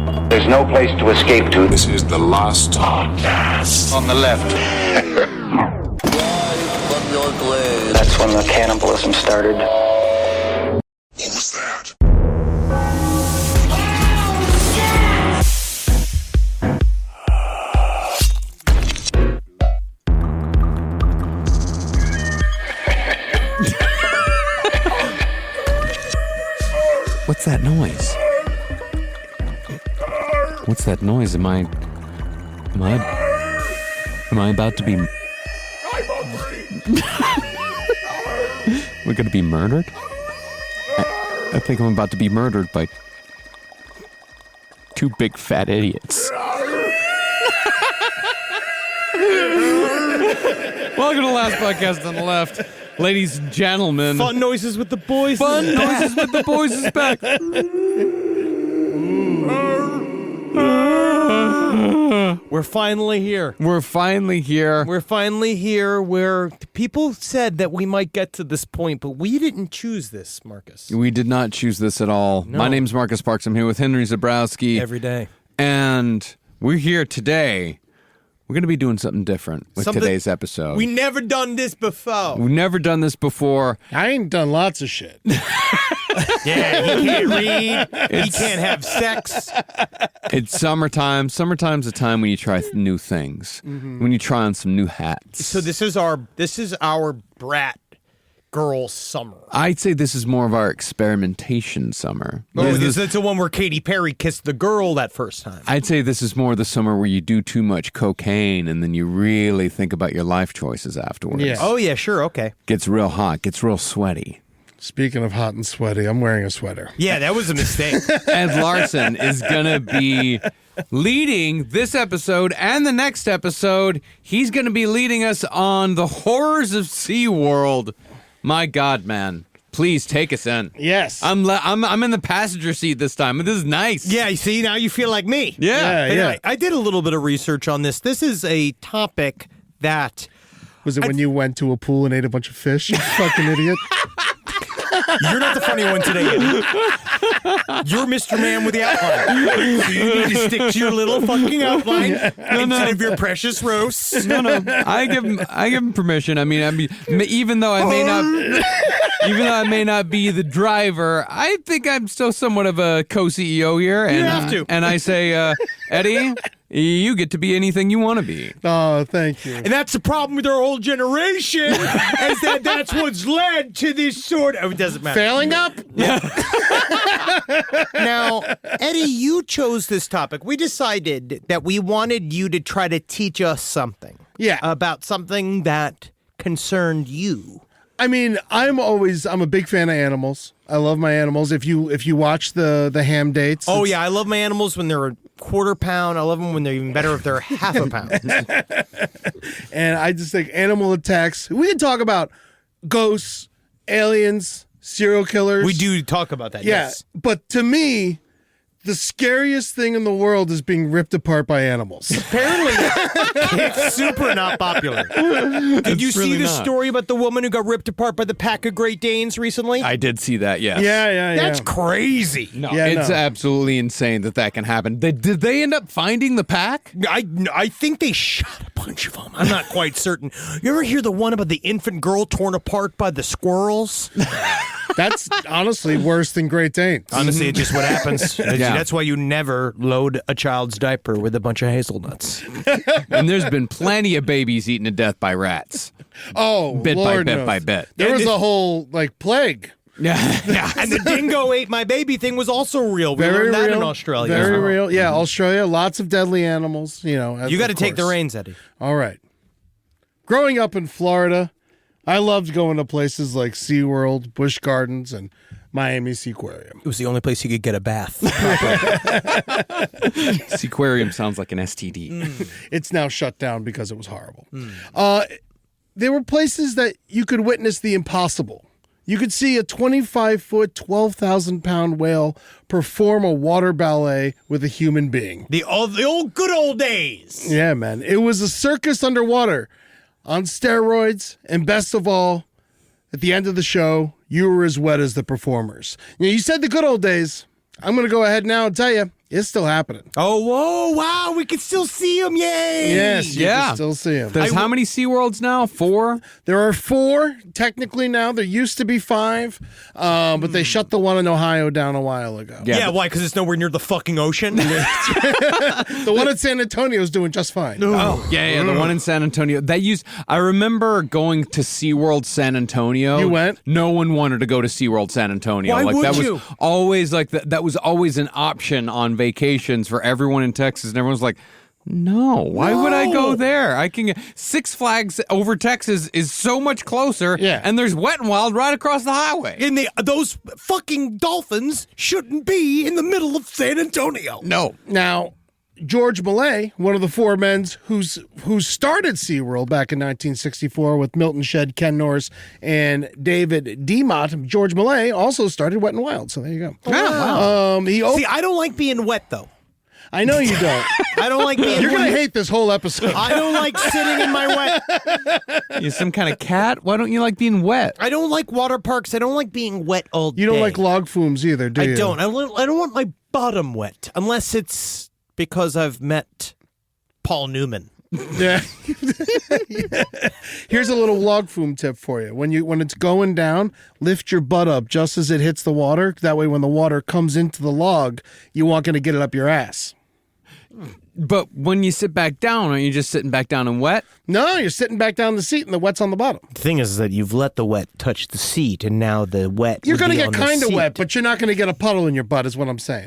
There's no place to escape to. This is the last podcast. On the left. From your grave. That's when the cannibalism started. What was that? What's that noise? What's that noise? Am I about to be... We're going to be murdered? I think I'm about to be murdered by two big fat idiots. Welcome to the last podcast on the left. Ladies and gentlemen. Fun noises with the boys. Fun noises with the boys is back. We're finally here. We're finally here. We're finally here where people said that we might get to this point, but we didn't choose this, Marcus. We did not choose this at all. No. My name's Marcus Parks. I'm here with Henry Zabrowski. Every day. And we're here today. We're going to be doing something different with today's episode. We never done this before. We've never done this before. I ain't done lots of shit. Yeah, he can't read. He can't have sex. It's summertime. Summertime's a time when you try new things. Mm-hmm. When you try on some new hats. So this is our brat girl summer. I'd say this is more of our experimentation summer. Oh, that's the one where Katy Perry kissed the girl that first time. I'd say this is more the summer where you do too much cocaine and then you really think about your life choices afterwards. Yeah. Oh, yeah, sure, okay. Gets real hot, gets real sweaty. Speaking of hot and sweaty, I'm wearing a sweater. Yeah, that was a mistake. Ed Larson is going to be leading this episode and the next episode. He's going to be leading us on the horrors of SeaWorld. My God, man. Please take us in. Yes. I'm in the passenger seat this time. This is nice. Yeah, you see, now you feel like me. Yeah. Anyway, I did a little bit of research on this. This is a topic that... Was it when you went to a pool and ate a bunch of fish? You fucking idiot. You're not the funny one today, Eddie. You're Mr. Man with the outline. So you need to stick to your little fucking outline instead of your precious roasts. No. I give him permission. I mean, even though I may not be the driver, I think I'm still somewhat of a co-CEO here. And, you have to. And I say, Eddie, you get to be anything you want to be. Oh, thank you. And that's the problem with our whole generation, is that's what's led to this sort of... It doesn't matter. Failing up? Now, Eddie, you chose this topic. We decided that we wanted you to try to teach us something. Yeah. About something that concerned you. I mean, I'm a big fan of animals. I love my animals. If you watch the ham dates. Oh, yeah, I love my animals when they're a quarter pound. I love them when they're even better if they're half a pound. And I just think animal attacks. We can talk about ghosts, aliens, serial killers. We do talk about that, Yeah, yes. but to me, the scariest thing in the world is being ripped apart by animals. Apparently, it's super not popular. Did you see really the not. story about the woman who got ripped apart by the pack of Great Danes recently? I did see that, yes. Yeah. That's crazy. No, Yeah, it's no. absolutely insane that can happen. Did they end up finding the pack? I think they shot a bunch of them. I'm not quite certain. You ever hear the one about the infant girl torn apart by the squirrels? That's honestly worse than Great Danes. Honestly, it's just what happens. Yeah. That's why you never load a child's diaper with a bunch of hazelnuts. And there's been plenty of babies eaten to death by rats. Oh, Bit Lord by bit knows. by bit. There was a whole plague. Yeah. And the dingo ate my baby thing was also real. We Very learned that real. in Australia. Very real. Yeah, Australia, lots of deadly animals. You got to take the reins, Eddie. All right. Growing up in Florida, I loved going to places like SeaWorld, Busch Gardens, and Miami Seaquarium. It was the only place you could get a bath. Seaquarium sounds like an STD. It's now shut down because it was horrible. There were places that you could witness the impossible. You could see a 25-foot, 12,000-pound whale perform a water ballet with a human being. The old good old days. Yeah, man. It was a circus underwater on steroids, and best of all, at the end of the show, you were as wet as the performers. You said the good old days. I'm going to go ahead now and tell you, It's still happening. Oh, whoa, wow, we can still see them, yay! Yes, you Yeah. can still see them. There's how many SeaWorlds now? 4? There are 4 technically now. There used to be 5, but they shut the one in Ohio down a while ago. Yeah, why? Because it's nowhere near the fucking ocean? The one in San Antonio is doing just fine. Oh, yeah, the one in San Antonio. I remember going to SeaWorld San Antonio. You went? No one wanted to go to SeaWorld San Antonio. Why like would that you? was always like that was always an option on vacations for everyone in Texas, and everyone's like, no, why would I go there? I can get Six Flags over Texas is so much closer, and there's Wet and Wild right across the highway. And those fucking dolphins shouldn't be in the middle of San Antonio. No. Now, George Millay, one of the 4 men who started SeaWorld back in 1964 with Milton Shedd, Ken Norris, and David DeMott, George Millay also started Wet and Wild. So there you go. Wow. See, I don't like being wet, though. I know you don't. I don't like being You're wet. going to hate this whole episode. I don't like sitting in my wet. You're some kind of cat? Why don't you like being wet? I don't like water parks. I don't like being wet all day. You don't like log flumes either, do you? I don't. I don't want my bottom wet, unless it's because I've met Paul Newman. Yeah. Here's a little log flume tip for you. When it's going down, lift your butt up just as it hits the water. That way when the water comes into the log, you aren't going to get it up your ass. But when you sit back down, aren't you just sitting back down and wet? No, you're sitting back down in the seat and the wet's on the bottom. The thing is that you've let the wet touch the seat, and now the wet You're going to get kind of wet, but you're not going to get a puddle in your butt is what I'm saying.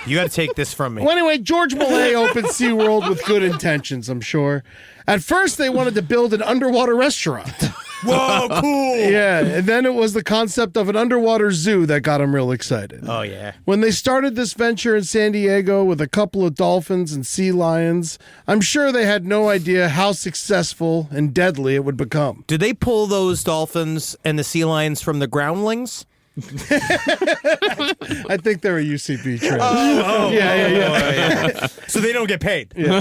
You got to take this from me. Well, anyway, George Millay opened SeaWorld with good intentions, I'm sure. At first, they wanted to build an underwater restaurant. Whoa, cool. Yeah, and then it was the concept of an underwater zoo that got him real excited. Oh, yeah. When they started this venture in San Diego with a couple of dolphins and sea lions, I'm sure they had no idea how successful and deadly it would become. Did they pull those dolphins and the sea lions from the groundlings? I think they're a UCB train. Yeah. So they don't get paid. No,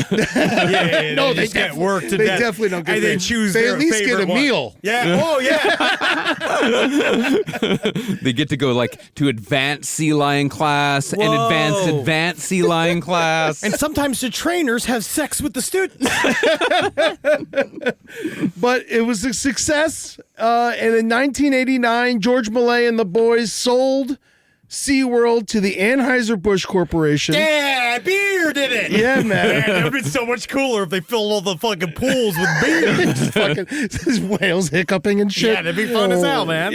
they just get worked to they death. definitely don't get and paid. they choose They their at least get favorite a one. meal. Yeah. Oh, yeah. They get to go like to advanced sea lion class and advanced sea lion class. And sometimes the trainers have sex with the students. But it was a success. And in 1989, George Millay and the boys sold SeaWorld to the Anheuser-Busch Corporation. Yeah, beer did it. Yeah, man. Man, it would have been so much cooler if they filled all the fucking pools with beer. Just fucking these whales hiccuping and shit. Yeah, that'd be fun as hell, man.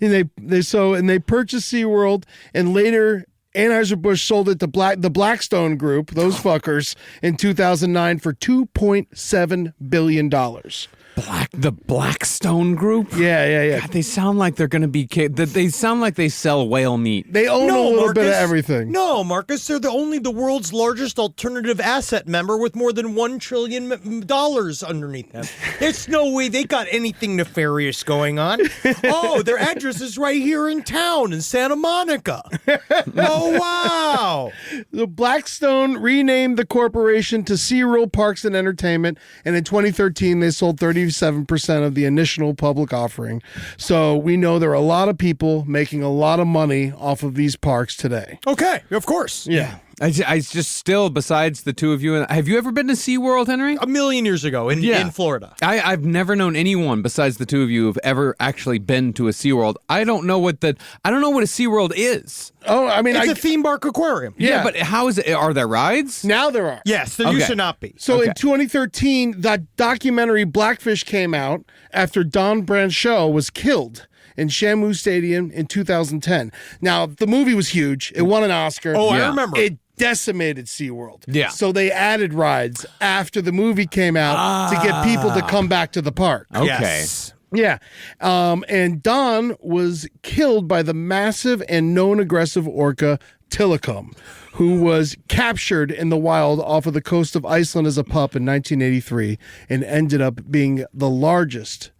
And they purchased SeaWorld, and later Anheuser-Busch sold it to the Blackstone Group, those fuckers, in 2009 for $2.7 billion. The Blackstone Group? Yeah. God, they sound like they're going to be... They sound like they sell whale meat. They own a little bit of everything. No, Marcus, they're the world's largest alternative asset member with more than $1 trillion underneath them. There's no way they got anything nefarious going on. Oh, their address is right here in town in Santa Monica. Oh, wow. The Blackstone renamed the corporation to SeaWorld Parks and Entertainment, and in 2013 they sold 37% of the initial public offering. So we know there are a lot of people making a lot of money off of these parks today. Okay, of course. Yeah. I just still, besides the two of you, have you ever been to SeaWorld, Henry? A million years ago in Florida. I've never known anyone besides the two of you who've ever actually been to a SeaWorld. I don't know what a SeaWorld is. Oh, I mean, It's a theme park aquarium. Yeah. But how is it? Are there rides? now there are. Yes, there used to not be. So Okay. in 2013, that documentary Blackfish came out after Don Brancheau was killed in Shamu Stadium in 2010. Now, the movie was huge. It won an Oscar. Oh, I Yeah. remember. It decimated SeaWorld. Yeah. So they added rides after the movie came out to get people to come back to the park. Okay. Yes. Yeah. And Don was killed by the massive and known aggressive orca Tilikum, who was captured in the wild off of the coast of Iceland as a pup in 1983 and ended up being the largest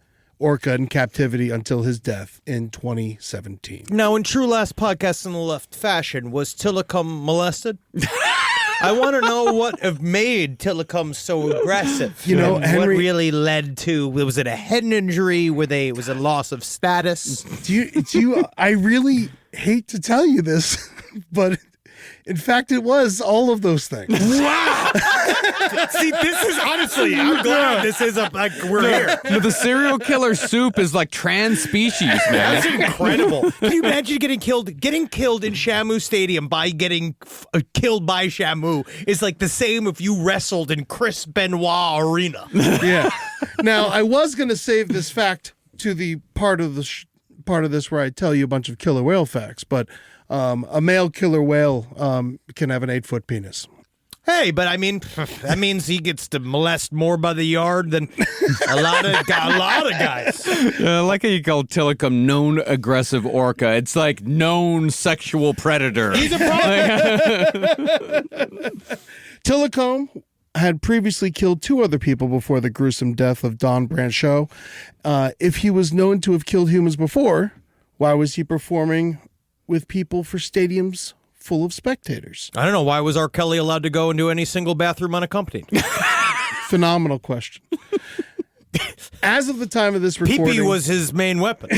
orca in captivity until his death in 2017. Now, in true Last Podcast on the Left fashion, was Tilikum molested? I want to know what have made Tilikum so aggressive. You know, and Henry- what really led to, was it a head injury? Was it a loss of status? Do you I really hate to tell you this. but in fact, it was all of those things. Wow. See, this is honestly, I'm glad this is we're here. No, the serial killer soup is like trans species, man. That's incredible. Can you imagine getting killed? Getting killed in Shamu Stadium by getting killed by Shamu is like the same if you wrestled in Chris Benoit Arena. Yeah. Now, I was going to save this fact to the part of this where I tell you a bunch of killer whale facts, but a male killer whale can have an 8-foot penis. Hey, but I mean, that means he gets to molest more by the yard than a lot of guys. I like how you call Tilikum known aggressive orca. It's like known sexual predator. He's a problem. Tilikum had previously killed 2 other people before the gruesome death of Don Brancheau. If he was known to have killed humans before, why was he performing with people for stadiums full of spectators? I don't know. Why was R. Kelly allowed to go into any single bathroom unaccompanied? Phenomenal question. As of the time of this recording... Pee-pee was his main weapon.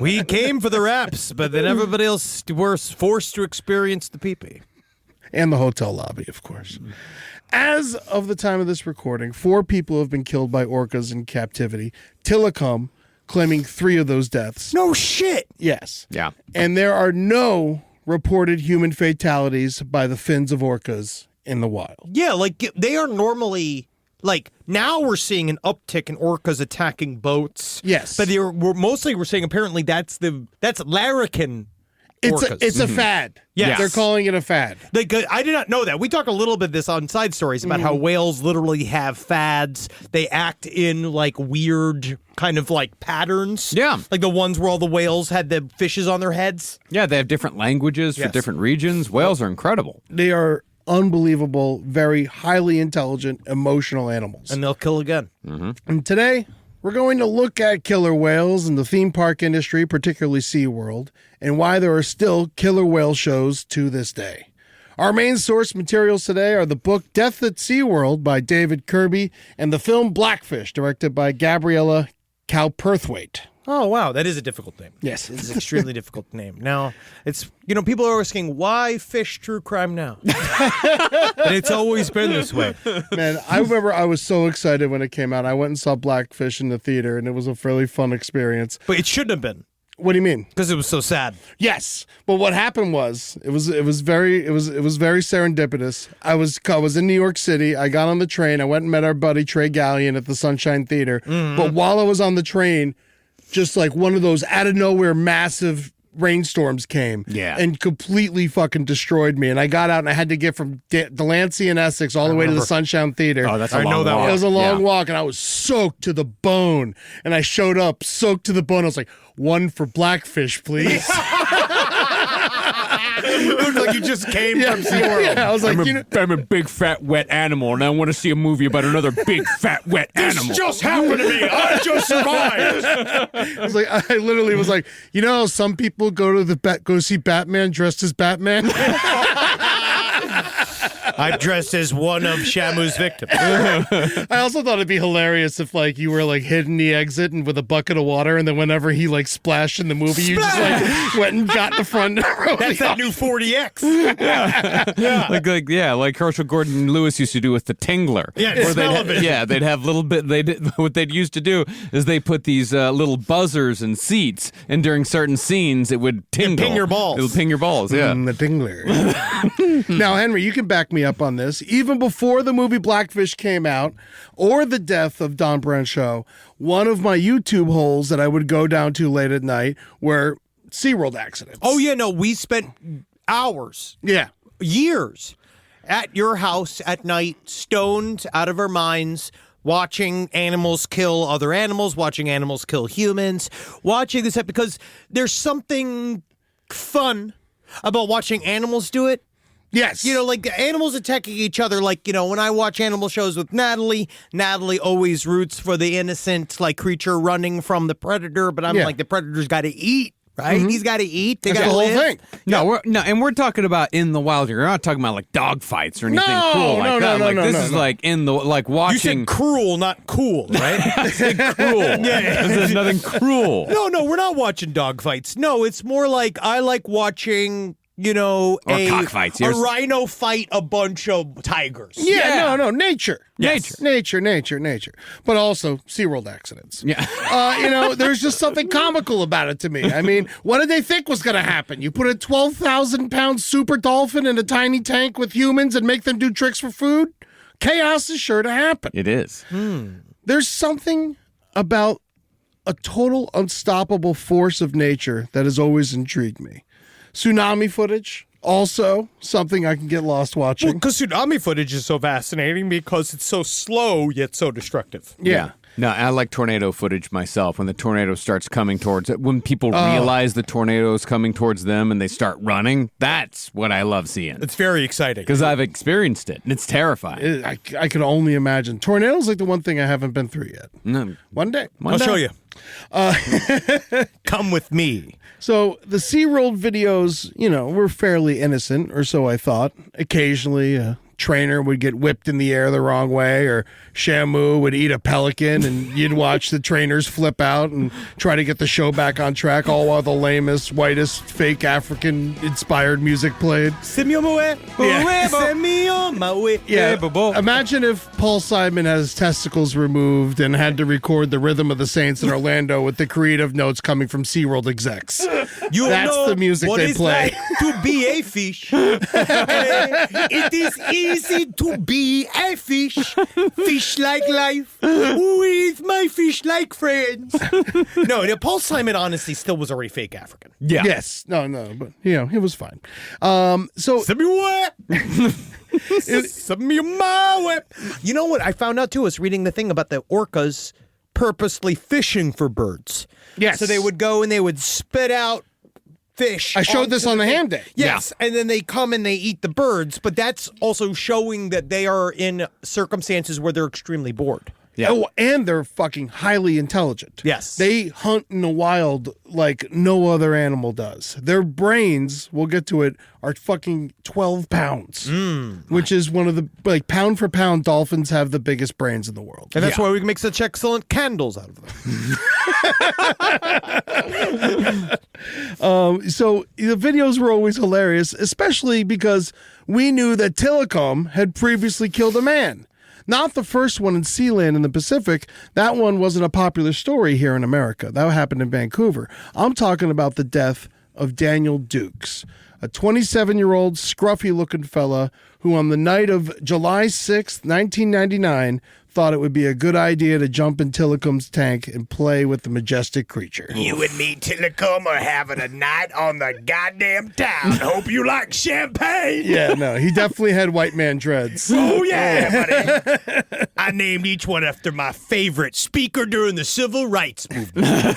We came for the raps, but then everybody else were forced to experience the pee-pee. And the hotel lobby, of course. As of the time of this recording, 4 people have been killed by orcas in captivity. Tilikum claiming 3 of those deaths. No shit. Yes. Yeah. And there are no reported human fatalities by the fins of orcas in the wild. Yeah, like they are normally like now we're seeing an uptick in orcas attacking boats. Yes. But we're saying apparently that's larrikin orcas. It's a fad. Yes. They're calling it a fad. I did not know that. We talked a little bit this on Side Stories about how whales literally have fads. They act in like weird kind of like patterns. Yeah. Like the ones where all the whales had the fishes on their heads. Yeah, they have different languages for Yes. different regions. Whales are incredible. They are unbelievable, very highly intelligent, emotional animals. And they'll kill again. And today, we're going to look at killer whales in the theme park industry, particularly SeaWorld, and why there are still killer whale shows to this day. Our main source materials today are the book Death at SeaWorld by David Kirby and the film Blackfish, directed by Gabriella Cowperthwaite. Oh, wow. That is a difficult name. Yes. It's an extremely difficult name. Now, it's, people are asking, why fish true crime now? And it's always been this way. Man, I remember I was so excited when it came out. I went and saw Blackfish in the theater, and it was a fairly fun experience. But it shouldn't have been. What do you mean? Because it was so sad. Yes, but what happened was it was very serendipitous. I was in New York City. I got on the train. I went and met our buddy Trey Gallion at the Sunshine Theater. But while I was on the train, just like one of those out of nowhere massive rainstorms came and completely fucking destroyed me. And I got out and I had to get from Delancey and Essex all the way to the Sunshine Theater. Oh, that's a long walk. It was a long walk, and I was soaked to the bone. And I showed up soaked to the bone. I was like, 1 for Blackfish, please. It looked like you just came from SeaWorld. Yeah, I was like, I'm a big, fat, wet animal, and I want to see a movie about another big, fat, wet animal. This just happened to me. I just survived. I was like, I literally was like, some people go to go see Batman dressed as Batman. I'm dressed as one of Shamu's victims. I also thought it'd be hilarious if you were hidden the exit and with a bucket of water, and then whenever he splashed in the movie, you just went and got in the front row. That's that new 40X. Yeah. Like Herschel Gordon Lewis used to do with the Tingler. Yeah, it's television. They'd have little bit. What they'd used to do is they put these little buzzers in seats, and during certain scenes, it would tingle. Ping your balls. It'll ping your balls. Yeah. The Tingler. Now, Henry, you can back me up on this. Even before the movie Blackfish came out or the death of Don Brancheau, one of my YouTube holes that I would go down to late at night were SeaWorld accidents. Oh, yeah, no, we spent hours, years at your house at night, stoned out of our minds, watching animals kill other animals, watching animals kill humans, watching this because there's something fun about watching animals do it. Yes. Animals attacking each other. When I watch animal shows with Natalie always roots for the innocent, creature running from the predator. But I'm the predator's got to eat, right? Mm-hmm. He's got to eat. They got to live. Thing. No, we're talking about in the wild. You're not talking about dog fights or anything cool like that. This is in the watching. You said cruel, not cool, right? I said cruel. Yeah, there's nothing cruel. No, we're not watching dog fights. No, it's more like I like watching. cockfights. a rhino fight a bunch of tigers. Yeah, no, nature. Yes. Nature. But also SeaWorld accidents. Yeah. There's just something comical about it to me. I mean, what did they think was going to happen? You put a 12,000-pound super dolphin in a tiny tank with humans and make them do tricks for food? Chaos is sure to happen. It is. There's something about a total unstoppable force of nature that has always intrigued me. Tsunami footage, also something I can get lost watching. Because tsunami footage is so fascinating because it's so slow yet so destructive. Yeah. No, I like tornado footage myself. When the tornado starts coming towards it, when people realize the tornado is coming towards them and they start running, that's what I love seeing. It's very exciting. Because I've experienced it, and it's terrifying. I can only imagine. Tornadoes like the one thing I haven't been through yet. No. One day. One I'll day. show you. Come with me. So the SeaWorld videos, were fairly innocent, or so I thought. Occasionally, a trainer would get whipped in the air the wrong way, or Shamu would eat a pelican, and you'd watch the trainers flip out and try to get the show back on track, all while the lamest, whitest, fake African-inspired music played. Send me on my way. Yeah. Send me on my way. Yeah, imagine if Paul Simon had his testicles removed and had to record the Rhythm of the Saints in Orlando with the creative notes coming from SeaWorld execs. That's the music they play. Like to be a fish. It is easy to be a fish. Fish like life with my fish like friends. No, Paul Simon honestly still was already fake African. Yeah. Yes. No, but it was fine. So Send me what? Send me my way. You know what I found out too? I was reading the thing about the orcas purposely fishing for birds. Yes. So they would go and they would spit out fish. I showed this onto on the ham day. Yes, and then they come and they eat the birds, but that's also showing that they are in circumstances where they're extremely bored. Yeah. Oh, and they're fucking highly intelligent. Yes. They hunt in the wild like no other animal does. Their brains, we'll get to it, are fucking 12 pounds, which is one of the, pound for pound, dolphins have the biggest brains in the world. And that's why we can make such excellent candles out of them. So the videos were always hilarious, especially because we knew that Tilikum had previously killed a man. Not the first one in Sealand in the Pacific. That one wasn't a popular story here in America. That happened in Vancouver. I'm talking about the death of Daniel Dukes, a 27-year-old scruffy-looking fella who on the night of July 6th, 1999, thought it would be a good idea to jump in Tilikum's tank and play with the majestic creature. You and me, Tilikum, are having a night on the goddamn town. Hope you like champagne. Yeah, no, he definitely had white man dreads. Oh, yeah, buddy. I named each one after my favorite speaker during the civil rights movement.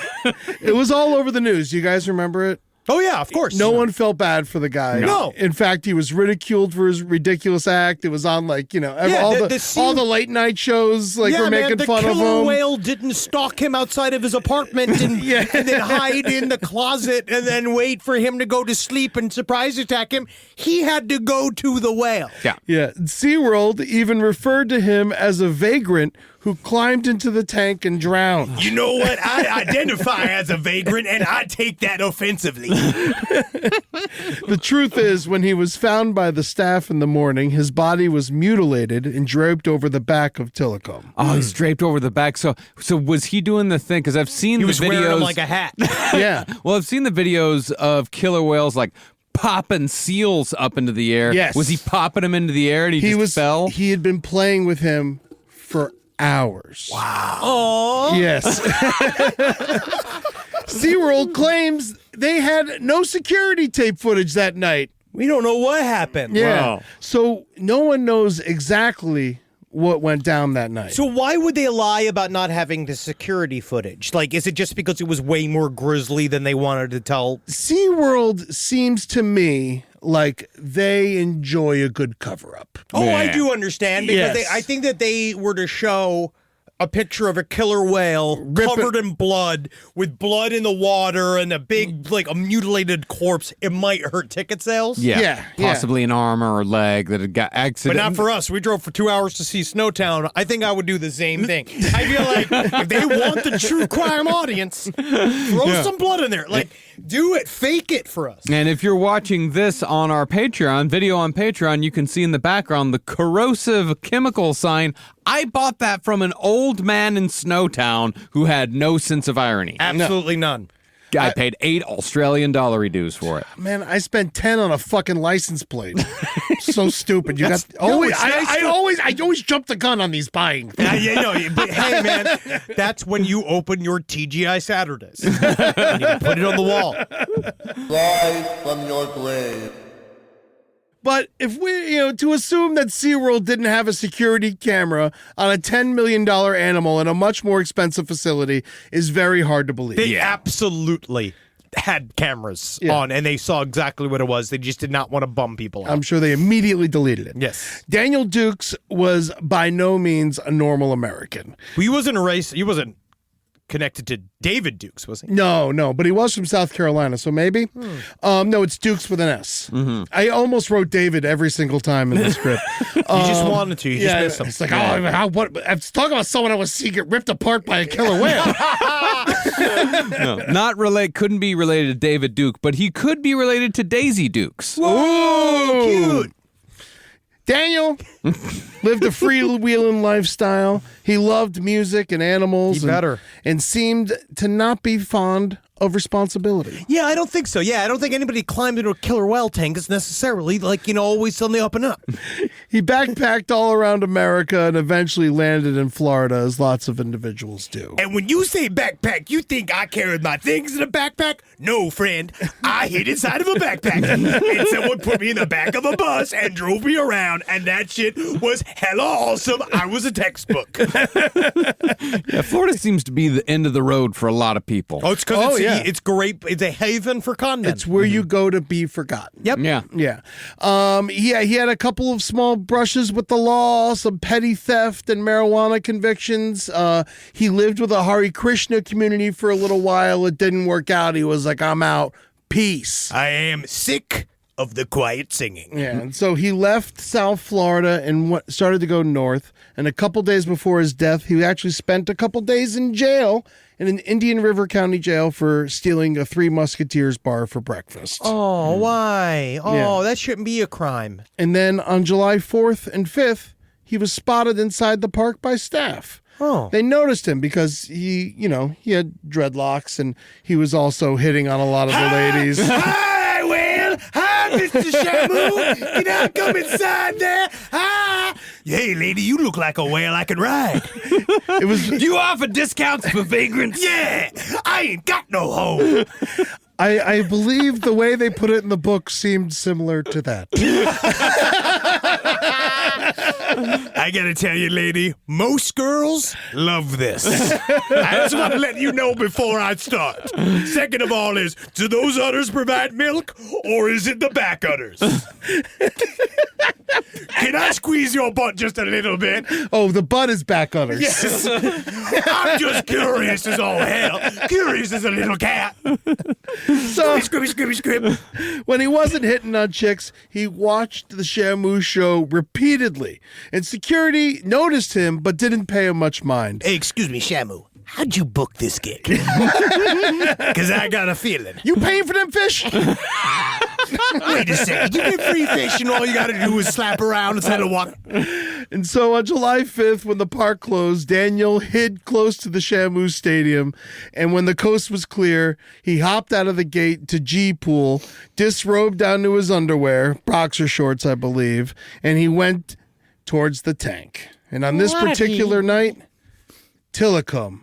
It was all over the news. You guys remember it? Oh, yeah, of course. No one felt bad for the guy. No. In fact, he was ridiculed for his ridiculous act. It was on, all the late night shows, were making fun of him. The killer whale didn't stalk him outside of his apartment and then hide in the closet and then wait for him to go to sleep and surprise attack him. He had to go to the whale. Yeah. Yeah. SeaWorld even referred to him as a vagrant who climbed into the tank and drowned. You know what? I identify as a vagrant, and I take that offensively. The truth is, when he was found by the staff in the morning, his body was mutilated and draped over the back of Tilikum. Oh, he's draped over the back. So was he doing the thing? Because I've seen He the was videos. wearing him like a hat. Yeah. Well, I've seen the videos of killer whales popping seals up into the air. Yes. Was he popping them into the air and he just fell? He had been playing with him for hours. Wow. Oh. Yes. SeaWorld claims they had no security tape footage that night. We don't know what happened. Yeah. Wow. So no one knows exactly what went down that night. So why would they lie about not having the security footage? Is it just because it was way more grisly than they wanted to tell? SeaWorld seems to me like they enjoy a good cover-up. Oh, I Yeah. do understand because Yes. I think that they were to show a picture of a killer whale covered in blood, with blood in the water and a big, a mutilated corpse. It might hurt ticket sales. Yeah. Possibly an arm or a leg that had got But accident. not for us. We drove for 2 hours to see Snowtown. I think I would do the same thing. I feel like if they want the true crime audience, throw some blood in there. Do it. Fake it for us. And if you're watching this on our Patreon, video on Patreon, you can see in the background the corrosive chemical sign. I bought that from an old man in Snowtown who had no sense of irony. Absolutely none. I paid $8 Australian dues for it. Man, I spent 10 on a fucking license plate. So stupid. You got I always jump the gun on these buying things. But hey, man, that's when you open your TGI Saturdays. And you can put it on the wall. Rise from your grave. But if we, to assume that SeaWorld didn't have a security camera on a $10 million animal in a much more expensive facility is very hard to believe. They absolutely had cameras on, and they saw exactly what it was. They just did not want to bum people out. I'm sure they immediately deleted it. Yes. Daniel Dukes was by no means a normal American. He wasn't connected to David Dukes, was he? No, but he was from South Carolina, so maybe. No, it's Dukes with an S. Mm-hmm. I almost wrote David every single time in the script. You just wanted to. You just missed him. It's like, what? I'm talking about someone that was get ripped apart by a killer whale. No, not couldn't be related to David Duke, but he could be related to Daisy Dukes. Whoa, cute. Daniel lived a freewheeling lifestyle. He loved music and animals and seemed to not be fond of responsibility. Yeah, I don't think so. Yeah, I don't think anybody climbed into a killer whale tank is necessarily always on the up and up. He backpacked all around America and eventually landed in Florida, as lots of individuals do. And when you say backpack, you think I carried my things in a backpack? No, friend. I hid inside of a backpack. And someone put me in the back of a bus and drove me around. And that shit was hella awesome. I was a textbook. Yeah, Florida seems to be the end of the road for a lot of people. Oh, it's because it's great. It's a haven for con men. It's where you go to be forgotten. Yep. Yeah. He had a couple of small brushes with the law, some petty theft and marijuana convictions. He lived with a Hare Krishna community for a little while. It didn't work out. He was like, I'm out. Peace. I am sick of the quiet singing. Yeah, and so he left South Florida and started to go north. And a couple days before his death, he actually spent a couple days in jail in an Indian River County jail for stealing a Three Musketeers bar for breakfast. Oh, why? Oh, that shouldn't be a crime. And then on July 4th and 5th, he was spotted inside the park by staff. Oh. They noticed him because he had dreadlocks and he was also hitting on a lot of the ladies. Hi, Will. Hi, Mr. Shamu. Can I come inside there? Hi. Hey, lady, you look like a whale I can ride. It was. You offer discounts for vagrants? Yeah, I ain't got no home. I believe the way they put it in the book seemed similar to that. I gotta tell you, lady, most girls love this. I just want to let you know before I start. Second of all is, do those udders provide milk, or is it the back udders? Can I squeeze your butt just a little bit? Oh, the butt is back udders. Yes. I'm just curious as all hell. Curious as a little cat. So, Scribby. when he wasn't hitting on chicks, he watched the Shamu show repeatedly. And security noticed him, but didn't pay him much mind. Hey, excuse me, Shamu. How'd you book this gig? Because I got a feeling. You paying for them fish? Wait a second. You get free fish and all you got to do is slap around instead of walk. And so on July 5th, when the park closed, Daniel hid close to the Shamu Stadium. And when the coast was clear, he hopped out of the gate to G Pool, disrobed down to his underwear, boxer shorts, I believe, and he went towards the tank. And on this particular night, Tilikum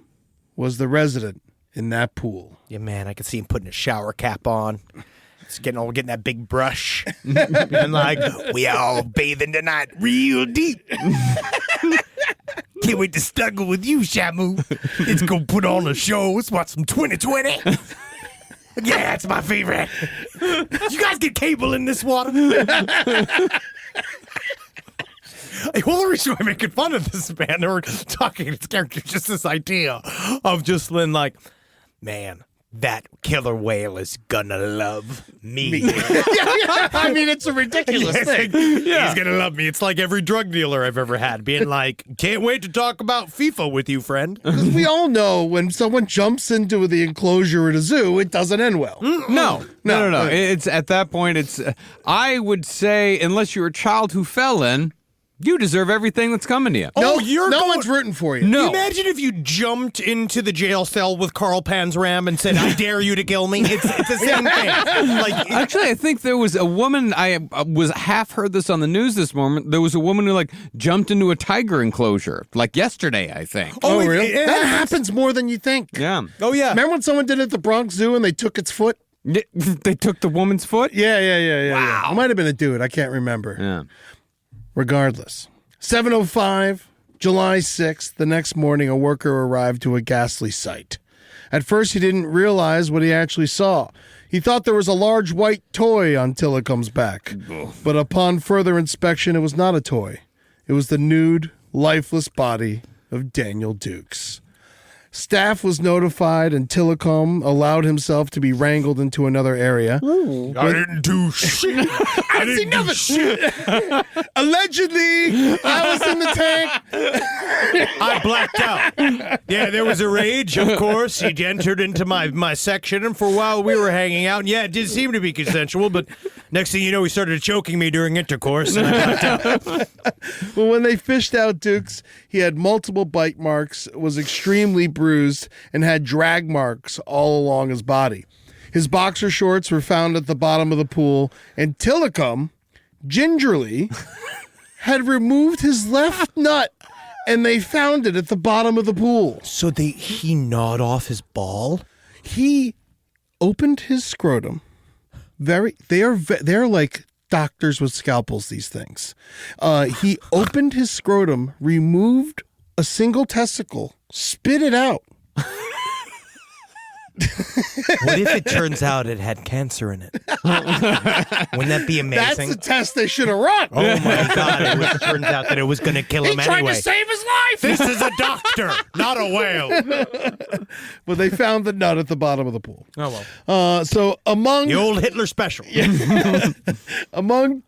was the resident in that pool. Yeah, man, I could see him putting a shower cap on. It's getting that big brush. And like, we all bathing tonight real deep. Can't wait to snuggle with you, Shamu. Let's go put on a show. Let's watch some 2020. Yeah, that's my favorite. You guys get cable in this water? Hey, well, the reason why I'm making fun of this man, they were talking, it's character, just this idea of just like, man, that killer whale is gonna love me. I mean, it's a ridiculous thing. He's gonna love me. It's like every drug dealer I've ever had being like, can't wait to talk about FIFA with you, friend. Because we all know when someone jumps into the enclosure at a zoo, it doesn't end well. No. It's at that point. It's. I would say, unless you're a child who fell in, you deserve everything that's coming to you. No one's rooting for you. No. Imagine if you jumped into the jail cell with Carl Panzram and said, I dare you to kill me. It's the same thing. Like, Actually, I think there was a woman. I was half heard this on the news this moment. There was a woman who jumped into a tiger enclosure yesterday. I think. Oh, really? That happens more than you think. Yeah. Oh, yeah. Remember when someone did it at the Bronx Zoo and they took its foot? They took the woman's foot. Yeah. Wow. It might have been a dude. I can't remember. Yeah. Regardless. 7:05, July 6th, the next morning, a worker arrived to a ghastly sight. At first, he didn't realize what he actually saw. He thought there was a large white toy on Tilikum's back. But upon further inspection, it was not a toy. It was the nude, lifeless body of Daniel Dukes. Staff was notified, and Tilikum allowed himself to be wrangled into another area. I didn't do shit. I didn't do shit. Allegedly, I was in the tank. I blacked out. Yeah, there was a rage, of course. He entered into my section, and for a while we were hanging out. And yeah, it did seem to be consensual, but next thing you know, he started choking me during intercourse. And I blacked out. Well, when they fished out Dukes, he had multiple bite marks, was extremely bruised, and had drag marks all along his body. His boxer shorts were found at the bottom of the pool, and Tilikum, gingerly, had removed his left nut, and they found it at the bottom of the pool. So he gnawed off his ball? He opened his scrotum. They're like doctors with scalpels, these things. He opened his scrotum, removed a single testicle, spit it out. What if it turns out it had cancer in it? Wouldn't that be amazing? That's the test they should have run. Oh my God! It turns out that it was going to kill him Tried anyway. to save his life. This is a doctor, not a whale. But they found the nut at the bottom of the pool. Oh well. So among The old Hitler special. among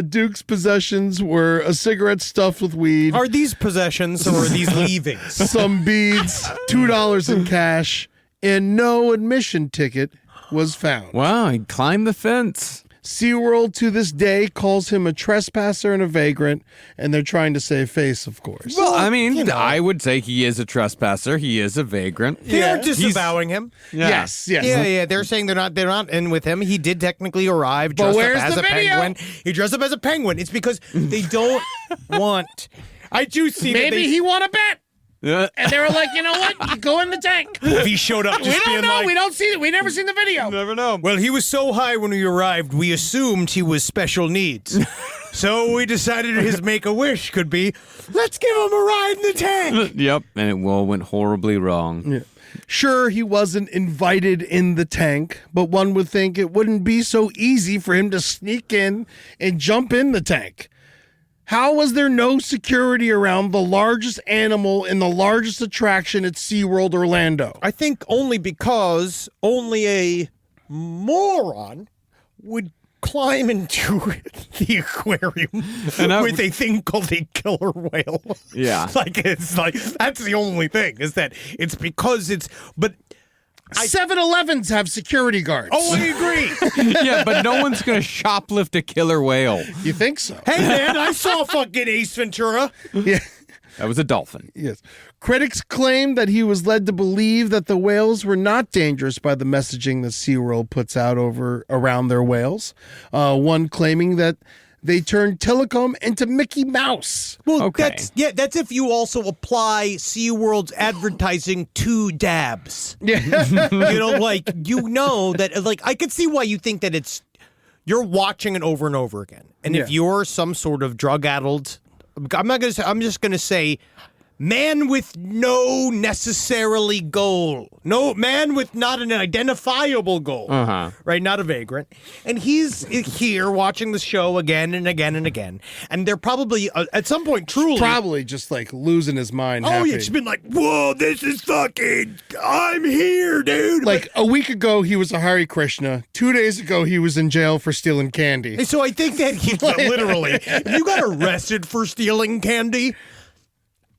Duke's possessions were a cigarette stuffed with weed, Are these possessions or are these leavings? some beads, $2 in cash, and no admission ticket was found. Wow, he climbed the fence. SeaWorld to this day calls him a trespasser and a vagrant, and they're trying to save face, of course. Well, I mean, I would say he is a trespasser. He is a vagrant. They're disavowing him. Yes. Yeah. They're saying they're not in with him. He did technically arrive dressed where's up as the a video? penguin. He dressed up as a penguin. It's because they don't want. I do see Maybe he won a bet. Yeah. And they were like, you know what? You go in the tank. If he showed up, just We don't being know. like, We don't see it. We never seen the video. Never know. well, he was so high when we arrived, we assumed he was special needs. So we decided his make-a-wish could be, let's give him a ride in the tank. Yep, and it all went horribly wrong. Sure, he wasn't invited in the tank, but one would think it wouldn't be so easy for him to sneak in and jump in the tank. How was there no security around the largest animal in the largest attraction at SeaWorld Orlando? I think only because only a moron would climb into the aquarium with a thing called a killer whale. Yeah. It's like that's the only thing, is that it's because it's, but 7-Elevens have security guards. oh, I agree. Yeah, but no one's going to shoplift a killer whale. You think so? Hey man, I saw fucking Ace Ventura. Yeah. That was a dolphin. Yes. Critics claim that he was led to believe that the whales were not dangerous by the messaging that SeaWorld puts out around their whales. One claiming that they turned Tilikum into Mickey Mouse. Well, Okay. that's if you also apply SeaWorld's advertising to dabs. Yeah. That I could see why you think that you're watching it over and over again. And if Yeah. you're some sort of drug-addled, I'm just going to say man with no necessarily goal. No, man with not an identifiable goal. Right? Not a vagrant. And he's here watching the show again and again and again. And they're probably, at some point, truly... Probably just like losing his mind. Oh, happy. yeah, it's been like, whoa, this is fucking, I'm here, dude. Like a week ago, he was a Hare Krishna. 2 days ago, he was in jail for stealing candy. And so I think that he, literally, if you got arrested for stealing candy,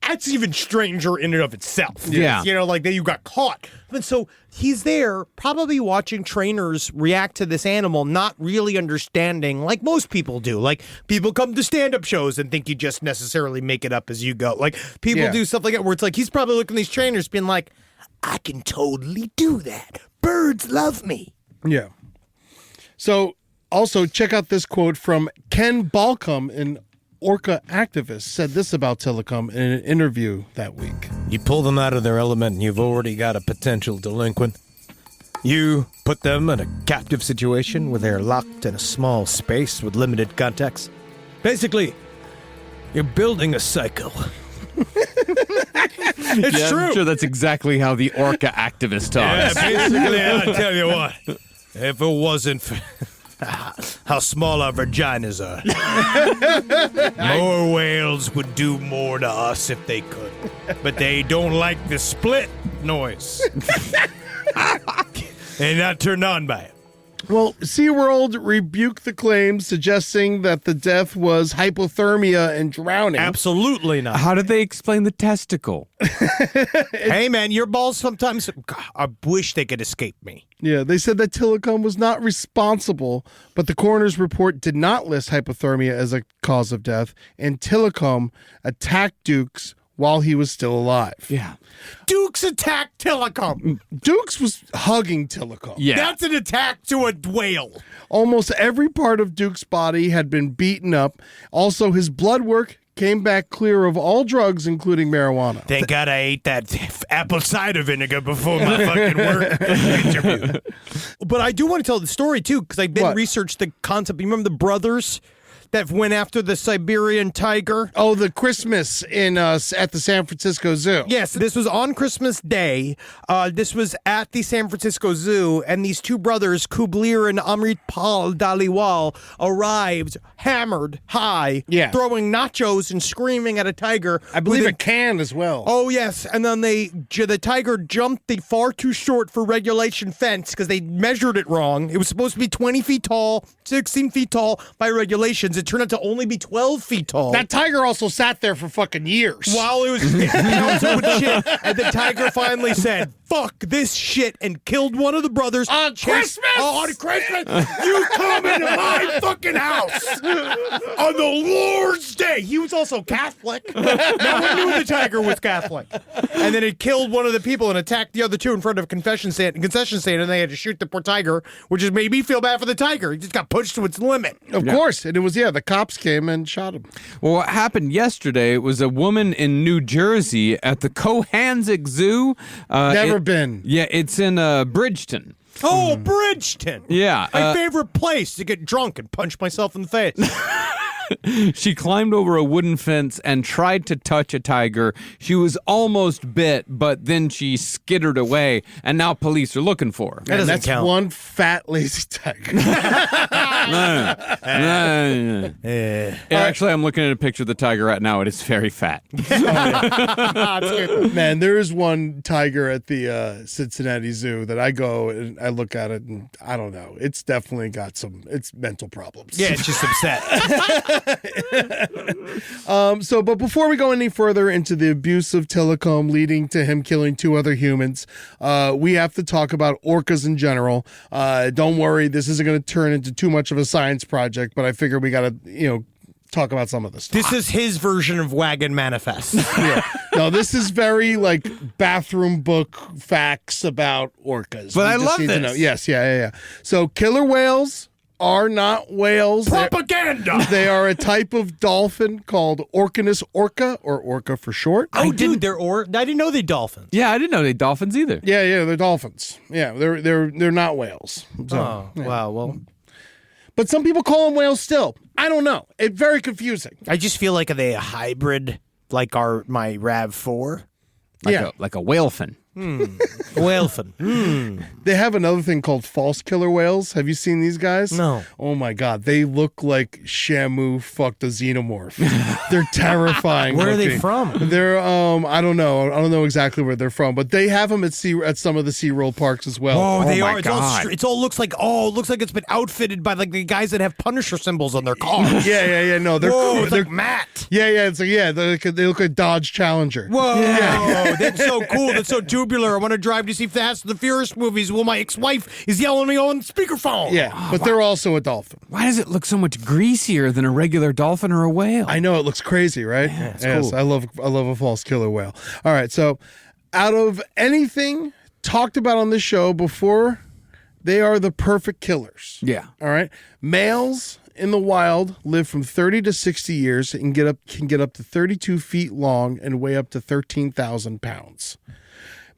that's even stranger in and of itself. Yeah. You know, like that you got caught. But so he's there probably watching trainers react to this animal, not really understanding like most people do. Like people come to stand-up shows and think you just necessarily make it up as you go. Like people do stuff like that where it's like he's probably looking at these trainers being like, I can totally do that. Birds love me. Yeah. So also check out this quote from Ken Balcom, an orca activist, said this about Tilikum in an interview that week. You pull them out of their element and you've already got a potential delinquent. You put them in a captive situation where they're locked in a small space with limited context. Basically, you're building a cycle. It's true. I'm sure that's exactly how the orca activist talks. Basically, I'll tell you what. If it wasn't for how small our vaginas are, more whales would do more to us if they could. But they don't like the split noise. And not turned on by it. Well, SeaWorld rebuked the claims, suggesting that the death was hypothermia and drowning. Absolutely not. How did they explain the testicle? Hey, man, your balls sometimes, God, I wish they could escape me. Yeah, they said that Tilikum was not responsible, but the coroner's report did not list hypothermia as a cause of death, and Tilikum attacked Dukes while he was still alive. Yeah. Dukes attacked Tilikum. Dukes was hugging Tilikum. Yeah. That's an attack to a whale. Almost every part of Duke's body had been beaten up. Also, his blood work came back clear of all drugs, including marijuana. Thank God I ate that apple cider vinegar before my fucking work interview. But I do want to tell the story, too, because I then researched the concept. You remember the brothers that went after the Siberian tiger? Oh, the Christmas in at the San Francisco Zoo. Yes, this was on Christmas Day. This was at the San Francisco Zoo, and these two brothers, Kublir and Amritpal Dhaliwal, arrived hammered, high, throwing nachos and screaming at a tiger. I believe a can as well. Oh, yes, and then the tiger jumped the far too short for regulation fence because they measured it wrong. It was supposed to be 20 feet tall, 16 feet tall by regulations. It turned out to only be 12 feet tall. That tiger also sat there for fucking years. While it was shit. And the tiger finally said, fuck this shit, and killed one of the brothers. On Christmas? Oh, on Christmas? You come into my fucking house on the Lord's Day. He was also Catholic. No one knew the tiger was Catholic. And then it killed one of the people and attacked the other two in front of a concession stand, and they had to shoot the poor tiger, which just made me feel bad for the tiger. He just got pushed to its limit. Of course. And it was, the cops came and shot him. Well, what happened yesterday was a woman in New Jersey at the Cohanzic Zoo. Never been. Yeah, it's in Bridgeton. Oh, Bridgeton. Yeah. My favorite place to get drunk and punch myself in the face. She climbed over a wooden fence and tried to touch a tiger. She was almost bit, but then she skittered away, and now police are looking for her. That doesn't That's count. one fat, lazy tiger. Actually, I'm looking at a picture of the tiger right now. It is very fat. Man, there is one tiger at the Cincinnati Zoo that I go and I look at it, and I don't know. It's definitely got it's mental problems. Yeah, it's just upset. But before we go any further into the abuse of Tilikum leading to him killing two other humans, we have to talk about orcas in general. Don't worry, this isn't going to turn into too much of a science project, but I figure we got to, talk about some of this stuff. This is his version of Wagon Manifest. No, this is very like bathroom book facts about orcas. But We I just love need to this. know. Yes, yeah. So killer whales are not whales. Propaganda! They are a type of dolphin called Orcanus orca, or orca for short. Oh, dude, I didn't know they're dolphins. Yeah, I didn't know they had dolphins either. Yeah, they're dolphins. Yeah, they're not whales. So, Wow, well, but some people call them whales still. I don't know. It's very confusing. I just feel like are they a hybrid like my RAV4. Like a whalefin. Whalefin. They have another thing called false killer whales. Have you seen these guys? No. Oh my God, they look like Shamu fucked a xenomorph. They're terrifying. Where are they looking. from? They're I don't know. I don't know exactly where they're from, but they have them at some of the SeaWorld parks as well. Oh, they my are. God. It all looks like it's been outfitted by like the guys that have Punisher symbols on their cars. Yeah. No, they're Whoa, it's they're like Matt. yeah. It's like they look like Dodge Challenger. Whoa, that's so cool. That's so tubular. I want to drive to see Fast and the Furious movies while my ex-wife is yelling at me on speakerphone. Yeah, but they're also a dolphin. Why does it look so much greasier than a regular dolphin or a whale? I know, it looks crazy, right? Yeah, it's cool. I love a false killer whale. All right, so out of anything talked about on this show before, they are the perfect killers. Yeah. All right. Males in the wild live from 30 to 60 years and can get up to 32 feet long and weigh up to 13,000 pounds.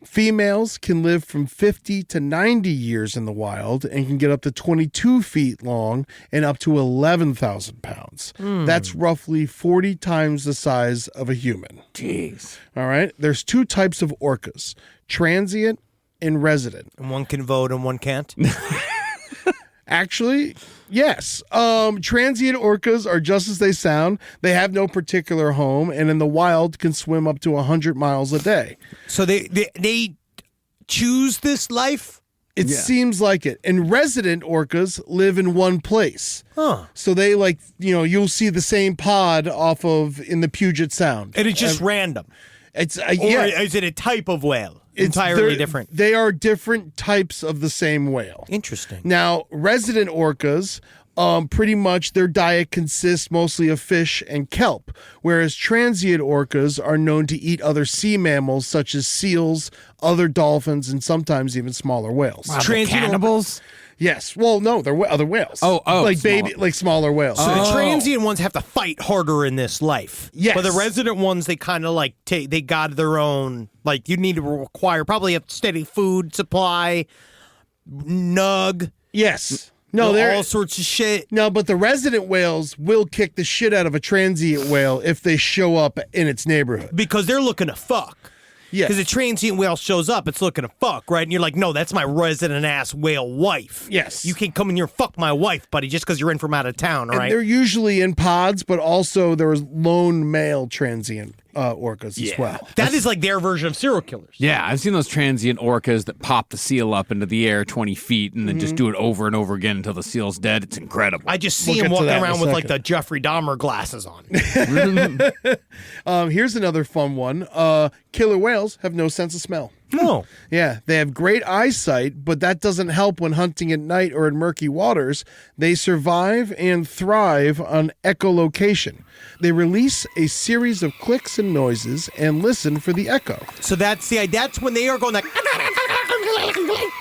Females can live from 50 to 90 years in the wild and can get up to 22 feet long and up to 11,000 pounds. That's roughly 40 times the size of a human. Jeez. All right. There's two types of orcas, transient and resident. And one can vote and one can't. Actually, yes. Transient orcas are just as they sound. They have no particular home, and in the wild can swim up to 100 miles a day. So they choose this life? It seems like it. And resident orcas live in one place. Huh. So they you'll see the same pod in the Puget Sound. And it's just random. It's Or is it a type of whale? Entirely they're different. They are different types of the same whale. Interesting. Now, resident orcas, pretty much their diet consists mostly of fish and kelp, whereas transient orcas are known to eat other sea mammals such as seals, other dolphins, and sometimes even smaller whales. Wow, cannibals? Yes. Well, no, they're other whales. Oh, like smaller. smaller whales. So the transient ones have to fight harder in this life. Yes. But the resident ones, they kind of they got their own, you need to require probably a steady food supply, nug. Yes. No, they're all sorts of shit. No, but the resident whales will kick the shit out of a transient whale if they show up in its neighborhood. Because they're looking to fuck. Yes. Because a transient whale shows up, it's looking to fuck, right? And you're like, no, that's my resident-ass whale wife. Yes. You can't come in here and fuck my wife, buddy, just because you're in from out of town, all And right? they're usually in pods, but also there's lone male transient orcas as well. That is like their version of serial killers. Yeah, I've seen those transient orcas that pop the seal up into the air 20 feet and then just do it over and over again until the seal's dead. It's incredible. I just see We'll him get to walking that in a around with second. the Jeffrey Dahmer glasses on. Here's another fun one. Killer whales have no sense of smell. No. Yeah, they have great eyesight, but that doesn't help when hunting at night or in murky waters. They survive and thrive on echolocation. They release a series of clicks and noises and listen for the echo. So that's when they are going like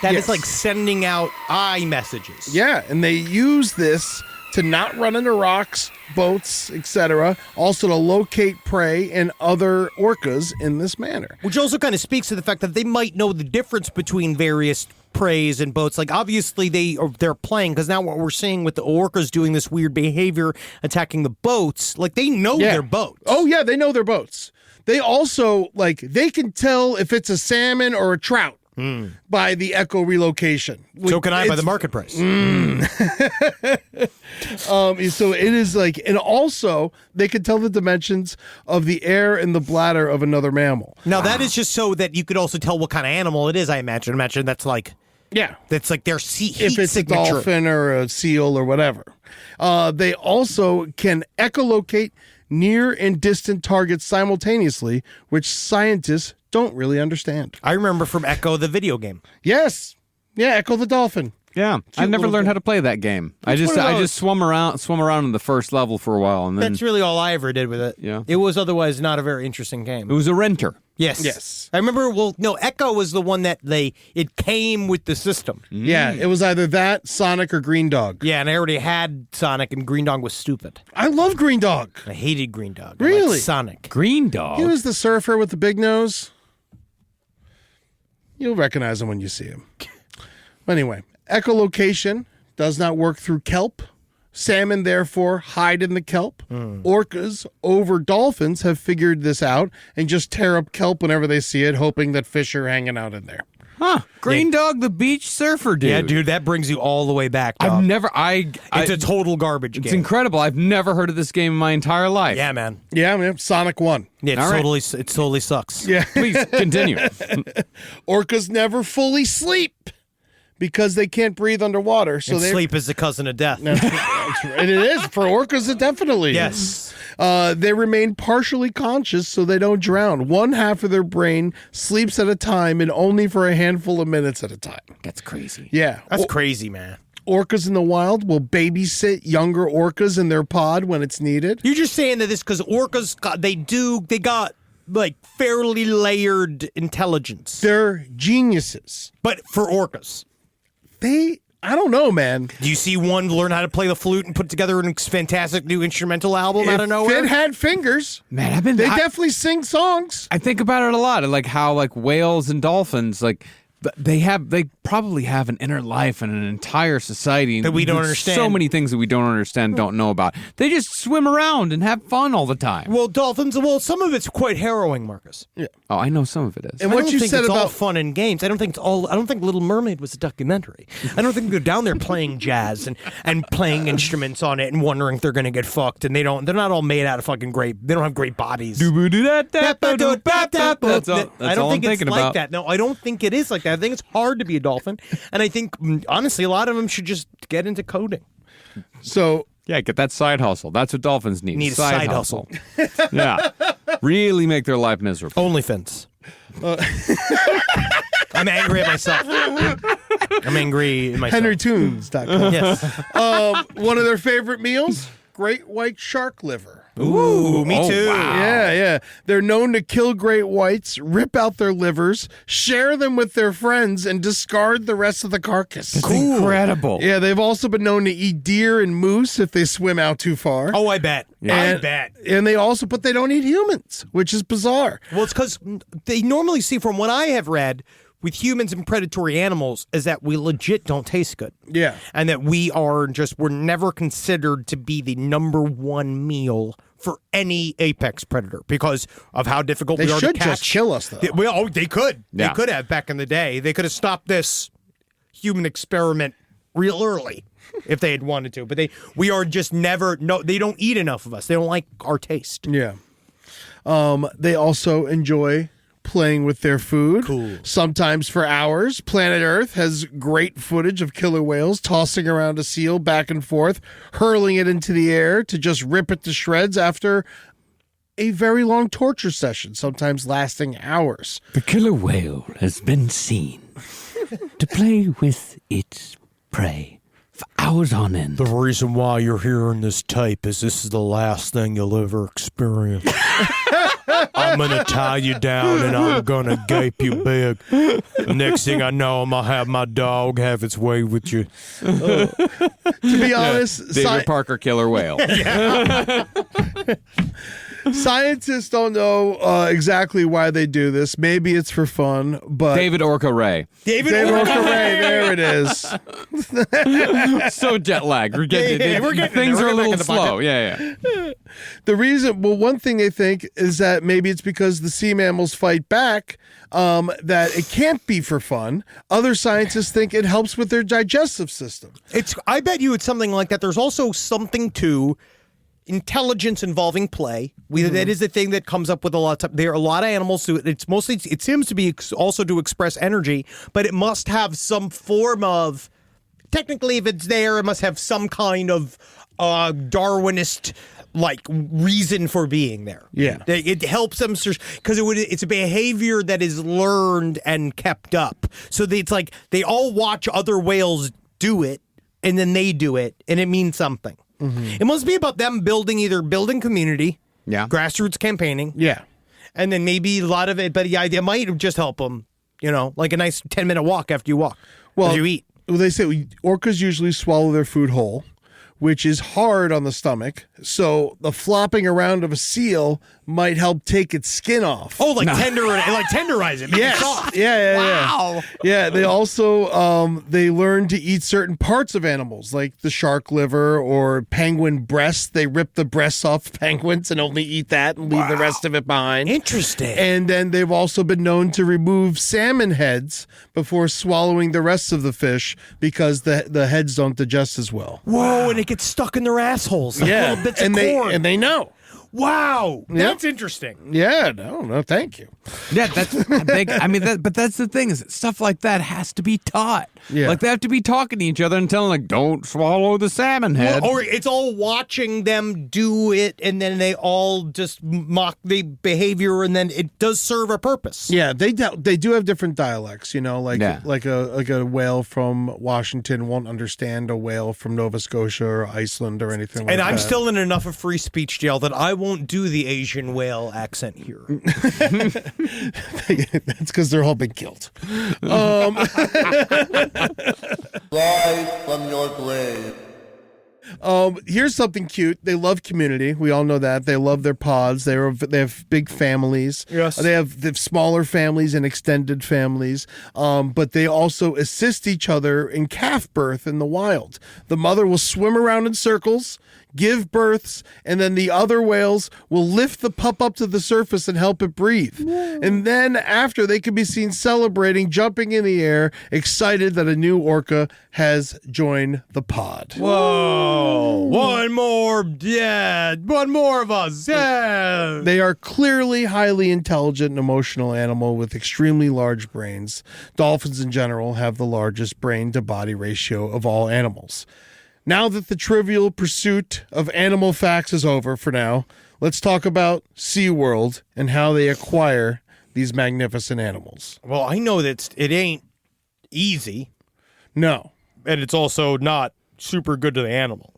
that is like sending out eye messages. Yeah, and they use this to not run into rocks, boats, etc. Also to locate prey and other orcas in this manner. Which also kind of speaks to the fact that they might know the difference between various preys and boats. Like obviously they're playing, because now what we're seeing with the orcas doing this weird behavior attacking the boats, like they know their boats. Oh yeah, they know their boats. They also they can tell if it's a salmon or a trout by the echo relocation. So can I by the market price. So it is and also they can tell the dimensions of the air and the bladder of another mammal. Now that is just so that you could also tell what kind of animal it is, I imagine. Imagine that's that's like their heat If it's signature. a dolphin or a seal or whatever. They also can echolocate near and distant targets simultaneously, which scientists don't really understand. I remember from Echo, the video game. Yes. Yeah, Echo the dolphin. Yeah, I never little learned thing. how to play that game. I one of those. just swum around in the first level for a while, and then That's really all I ever did with it. Yeah. It was otherwise not a very interesting game. it was a renter. Yes. Yes. I remember, Echo was the one that it came with the system. Yeah, it was either that, Sonic, or Green Dog. Yeah, and I already had Sonic, and Green Dog was stupid. I love Green Dog. I hated Green Dog. I Really? liked Sonic. Green Dog. He was the surfer with the big nose. You'll recognize him when you see him. Anyway, echolocation does not work through kelp, Salmon, therefore, hide in the kelp. Orcas, over dolphins, have figured this out and just tear up kelp whenever they see it, hoping that fish are hanging out in there. Huh. Green Dog, the beach surfer dude. Yeah, dude, that brings you all the way back, dog. It's a total garbage game. It's incredible. I've never heard of this game in my entire life. Yeah, man. Yeah, man, Sonic 1. Yeah, All right. it totally sucks. Yeah. Please continue. Orcas never fully sleep because they can't breathe underwater. So And sleep is the cousin of death. That's right. It is. For orcas, it definitely Yes. is. They remain partially conscious so they don't drown. One half of their brain sleeps at a time and only for a handful of minutes at a time. That's crazy. Yeah. That's crazy, man. Orcas in the wild will babysit younger orcas in their pod when it's needed. You're just saying that this because orcas they got like fairly layered intelligence. They're geniuses. But for orcas. I don't know, man. Do you see one learn how to play the flute and put together a fantastic new instrumental album out of nowhere? If it had fingers, Man, they definitely sing songs. I think about it a lot, like how like whales and dolphins, like they probably have an inner life and an entire society That we don't There's understand. So many things that we don't understand, don't know about. They just swim around and have fun all the time. Well, dolphins. Well, some of it's quite harrowing, Marcus. Oh, I know some of it is. And I what don't you think said it's all about fun and games. I don't think Little Mermaid was a documentary. I don't think they're down there playing jazz and playing instruments on it and wondering if they're going to get fucked. And they're not all made out of fucking great. They don't have great bodies. That's all I don't I'm think it's thinking like about. that. No, I don't think it is like that. I think it's hard to be a dolphin, and I think honestly, a lot of them should just get into coding. so Yeah, get that side hustle. That's what dolphins need. Need a side hustle. Yeah. Really make their life miserable. OnlyFans. I'm angry at myself. I'm angry at myself. HenryTunes.com. Yes. One of their favorite meals, great white shark liver. Ooh, me Oh, too. wow. Yeah. They're known to kill great whites, rip out their livers, share them with their friends, and discard the rest of the carcass. It's incredible. Yeah, they've also been known to eat deer and moose if they swim out too far. Oh, I bet. I And- bet. And but they don't eat humans, which is bizarre. Well, it's because they normally see, from what I have read, with humans and predatory animals, is that we legit don't taste good. Yeah. And that we're never considered to be the number one meal for any apex predator because of how difficult They we are to should catch. just kill us, though. They could. Yeah. They could have back in the day. They could have stopped this human experiment real early if they had wanted to. But we are just never. No, they don't eat enough of us. They don't like our taste. Yeah. They also enjoy playing with their food. Cool. Sometimes for hours. Planet Earth has great footage of killer whales tossing around a seal back and forth, hurling it into the air to just rip it to shreds after a very long torture session, sometimes lasting hours. The killer whale has been seen to play with its prey for hours on end. The reason why you're hearing this tape is this is the last thing you'll ever experience. I'm going to tie you down and I'm going to gape you big. The next thing I know, I'm going to have my dog have its way with you. To be honest, David Parker killer whale. scientists don't know exactly why they do this. Maybe it's for fun, but David Orca Ray. David Orca Ray, there it is. So jet lagged. We're getting things are a little slow. Yeah. The reason, one thing they think is that maybe it's because the sea mammals fight back, that it can't be for fun. Other scientists think it helps with their digestive system. I bet you it's something like that. There's also something to intelligence involving play. That is the thing that comes up with a lot of time. There are a lot of animals who it seems to be also to express energy, but it must have some form of, technically if it's there, it must have some kind of Darwinist like reason for being there. Yeah. It helps them because it's a behavior that is learned and kept up. So it's like they all watch other whales do it and then they do it and it means something. It must be about them building community, grassroots campaigning, and then maybe a lot of it. But the idea might just help them, like a nice 10-minute walk after you walk. Well, you eat. Well, they say orcas usually swallow their food whole, which is hard on the stomach. So the flopping around of a seal might help take its skin off. Oh, like tenderize it. Make it soft. Yeah. Yeah, they also they learn to eat certain parts of animals, like the shark liver or penguin breast. They rip the breasts off penguins and only eat that and leave the rest of it behind. Interesting. And then they've also been known to remove salmon heads before swallowing the rest of the fish because the heads don't digest as well. Whoa, and it gets stuck in their assholes. Like little bits of corn. And they know. Wow, that's interesting. Yeah, no, thank you. Yeah, that's big. I mean, but that's the thing is stuff like that has to be taught. Yeah. Like they have to be talking to each other and telling like, don't swallow the salmon head. Or it's all watching them do it, and then they all just mock the behavior, and then it does serve a purpose. Yeah, they do have different dialects. You know, like Yeah. like a whale from Washington won't understand a whale from Nova Scotia or Iceland or anything like that. And I'm still in enough of free speech jail that I won't do the Asian whale accent here. That's because they're all been killed. Rise from your grave. Here's something cute. They love community. We all know that. They love their pods. They have big families. Yes. They have smaller families and extended families. But they also assist each other in calf birth in the wild. The mother will swim around in circles, give births, and then the other whales will lift the pup up to the surface and help it breathe. And then after, they can be seen celebrating, jumping in the air, excited that a new orca has joined the pod. Whoa! One more of us. Yeah. They are clearly highly intelligent and emotional animal with extremely large brains. Dolphins in general have the largest brain-to-body ratio of all animals. Now that the trivial pursuit of animal facts is over for now, let's talk about SeaWorld and how they acquire these magnificent animals. Well, I know that it ain't easy, No. and it's also not super good to the animal.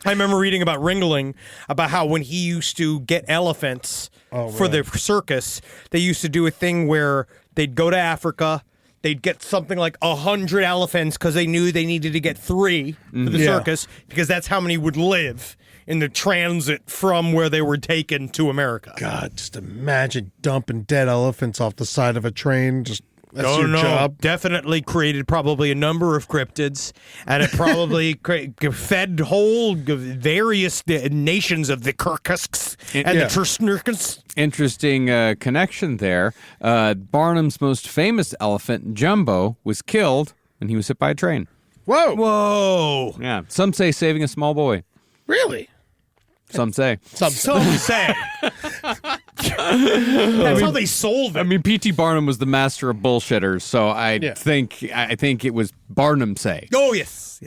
I remember reading about Ringling, about how when he used to get elephants for the circus, they used to do a thing where they'd go to Africa, they'd get something like 100 elephants because they knew they needed to get 3 for the circus, because that's how many would live in the transit from where they were taken to America. God, just imagine dumping dead elephants off the side of a train. That's your job. Definitely created probably a number of cryptids, and it probably fed whole various nations of the Kirkusks and the Tersnurkans. Interesting connection there. Barnum's most famous elephant, Jumbo, was killed when he was hit by a train. Whoa. Whoa. Yeah. Some say saving a small boy. Really? Some say. So sad. That's how they sold it. I mean, P.T. Barnum was the master of bullshitters, so I think it was Barnum say. Oh, yes.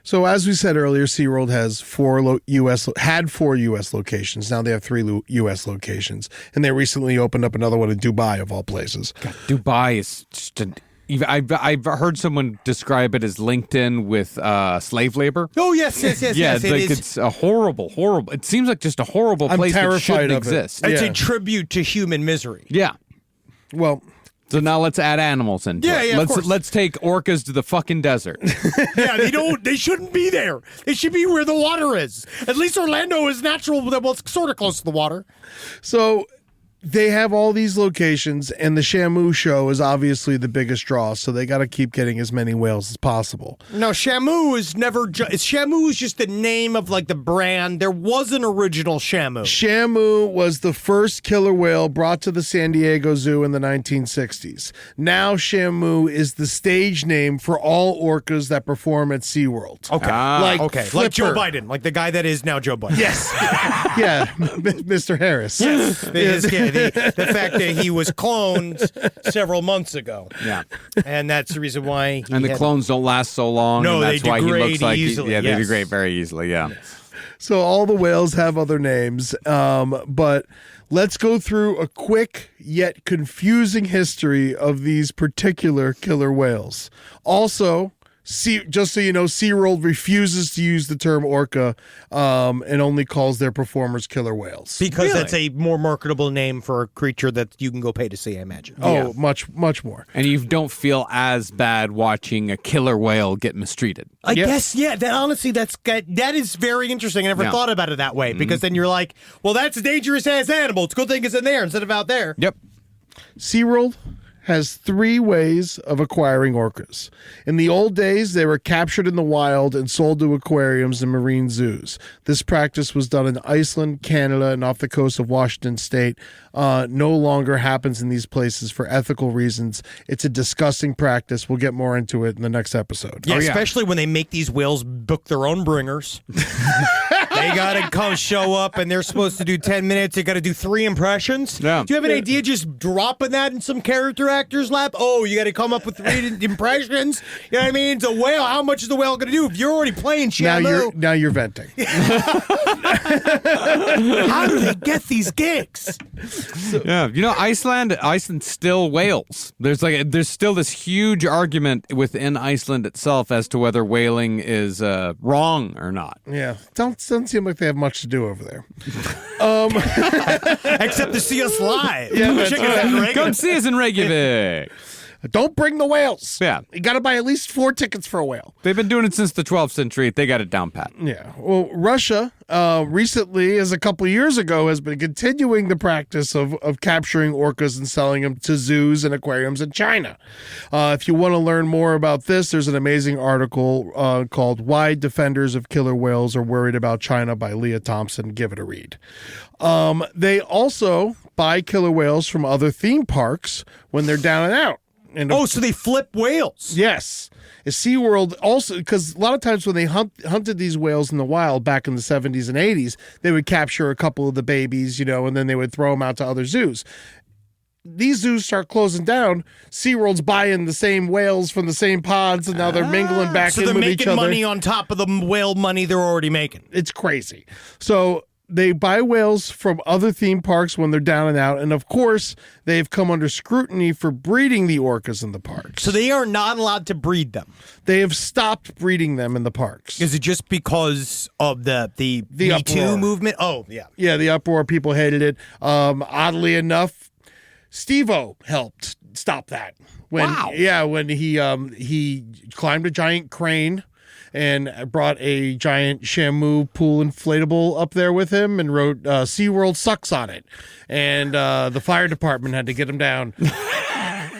So as we said earlier, SeaWorld has 4 U.S. locations. Now they have 3 U.S. locations. And they recently opened up another one in Dubai, of all places. God, Dubai is just I've heard someone describe it as LinkedIn with slave labor. Oh, yes. Yeah, it like is. it's a horrible. It seems like just a horrible I'm place that terrified shouldn't of it. exist. It's Yeah. a tribute to human misery. Yeah. Well, So now let's add animals into it. Yeah, of course. Let's take orcas to the fucking desert. Yeah, they shouldn't be there. They should be where the water is. At least Orlando is natural, well, it's sort of close to the water. so they have all these locations, and the Shamu show is obviously the biggest draw, so they got to keep getting as many whales as possible. No, Shamu is never. Shamu is just the name of like the brand. There was an original Shamu. Shamu was the first killer whale brought to the San Diego Zoo in the 1960s. Now Shamu is the stage name for all orcas that perform at SeaWorld. Okay, Like like Joe Flipper. Biden, like the guy that is now Joe Biden. Yes. Yeah, Mr. Harris. The fact that he was cloned several months ago. Yeah. And that's the reason why. And the clones don't last so long. No, and that's they why he degrade looks like easily, they yes. degrade very easily. Yeah. So all the whales have other names, but let's go through a quick yet confusing history of these particular killer whales. Also, Just so you know, SeaWorld refuses to use the term orca and only calls their performers killer whales. Because that's a more marketable name for a creature that you can go pay to see, I imagine. Oh, much more. And you don't feel as bad watching a killer whale get mistreated. I guess, yeah. That honestly, that is very interesting. I never thought about it that way because then you're like, well, that's a dangerous ass animal. It's a good thing it's in there instead of out there. Yep. SeaWorld has 3 ways of acquiring orcas. In the old days, they were captured in the wild and sold to aquariums and marine zoos. This practice was done in Iceland, Canada, and off the coast of Washington State. No longer happens in these places for ethical reasons. It's a disgusting practice. We'll get more into it in the next episode. Yeah, especially when they make these whales book their own bringers. They gotta come show up and they're supposed to do 10 minutes. They gotta do 3 impressions. Yeah. Do you have an idea just dropping that in some character actor's lap? Oh, you gotta come up with 3 impressions? You know what I mean? It's a whale. How much is the whale gonna do? If you're already playing Shamu. Now you're venting. How do they get these gigs? Yeah, you know, Iceland still whales. There's still this huge argument within Iceland itself as to whether whaling is wrong or not. Yeah. Don't seem like they have much to do over there. Except to see us live. Yeah, that's Check us out in Reykjavik. Come see us in Reykjavik. Don't bring the whales. Yeah. You got to buy at least 4 tickets for a whale. They've been doing it since the 12th century. They got it down pat. Yeah. Well, Russia recently, as a couple of years ago, has been continuing the practice of capturing orcas and selling them to zoos and aquariums in China. If you want to learn more about this, there's an amazing article called Why Defenders of Killer Whales Are Worried About China by Leah Thompson. Give it a read. They also buy killer whales from other theme parks when they're down and out. So they flip whales. Yes. SeaWorld also, because a lot of times when they hunted these whales in the wild back in the 70s and 80s, they would capture a couple of the babies, and then they would throw them out to other zoos. These zoos start closing down. SeaWorld's buying the same whales from the same pods, and now they're mingling back in with each other. So they're making money on top of the whale money they're already making. It's crazy. So they buy whales from other theme parks when they're down and out. And of course, they've come under scrutiny for breeding the orcas in the parks. So they are not allowed to breed them. They have stopped breeding them in the parks. Is it just because of the Me Too movement? Oh, yeah. Yeah, the uproar. People hated it. Oddly enough, Steve-O helped stop that. Wow. Yeah, when he climbed a giant crane and brought a giant Shamu pool inflatable up there with him and wrote SeaWorld sucks on it. And the fire department had to get him down.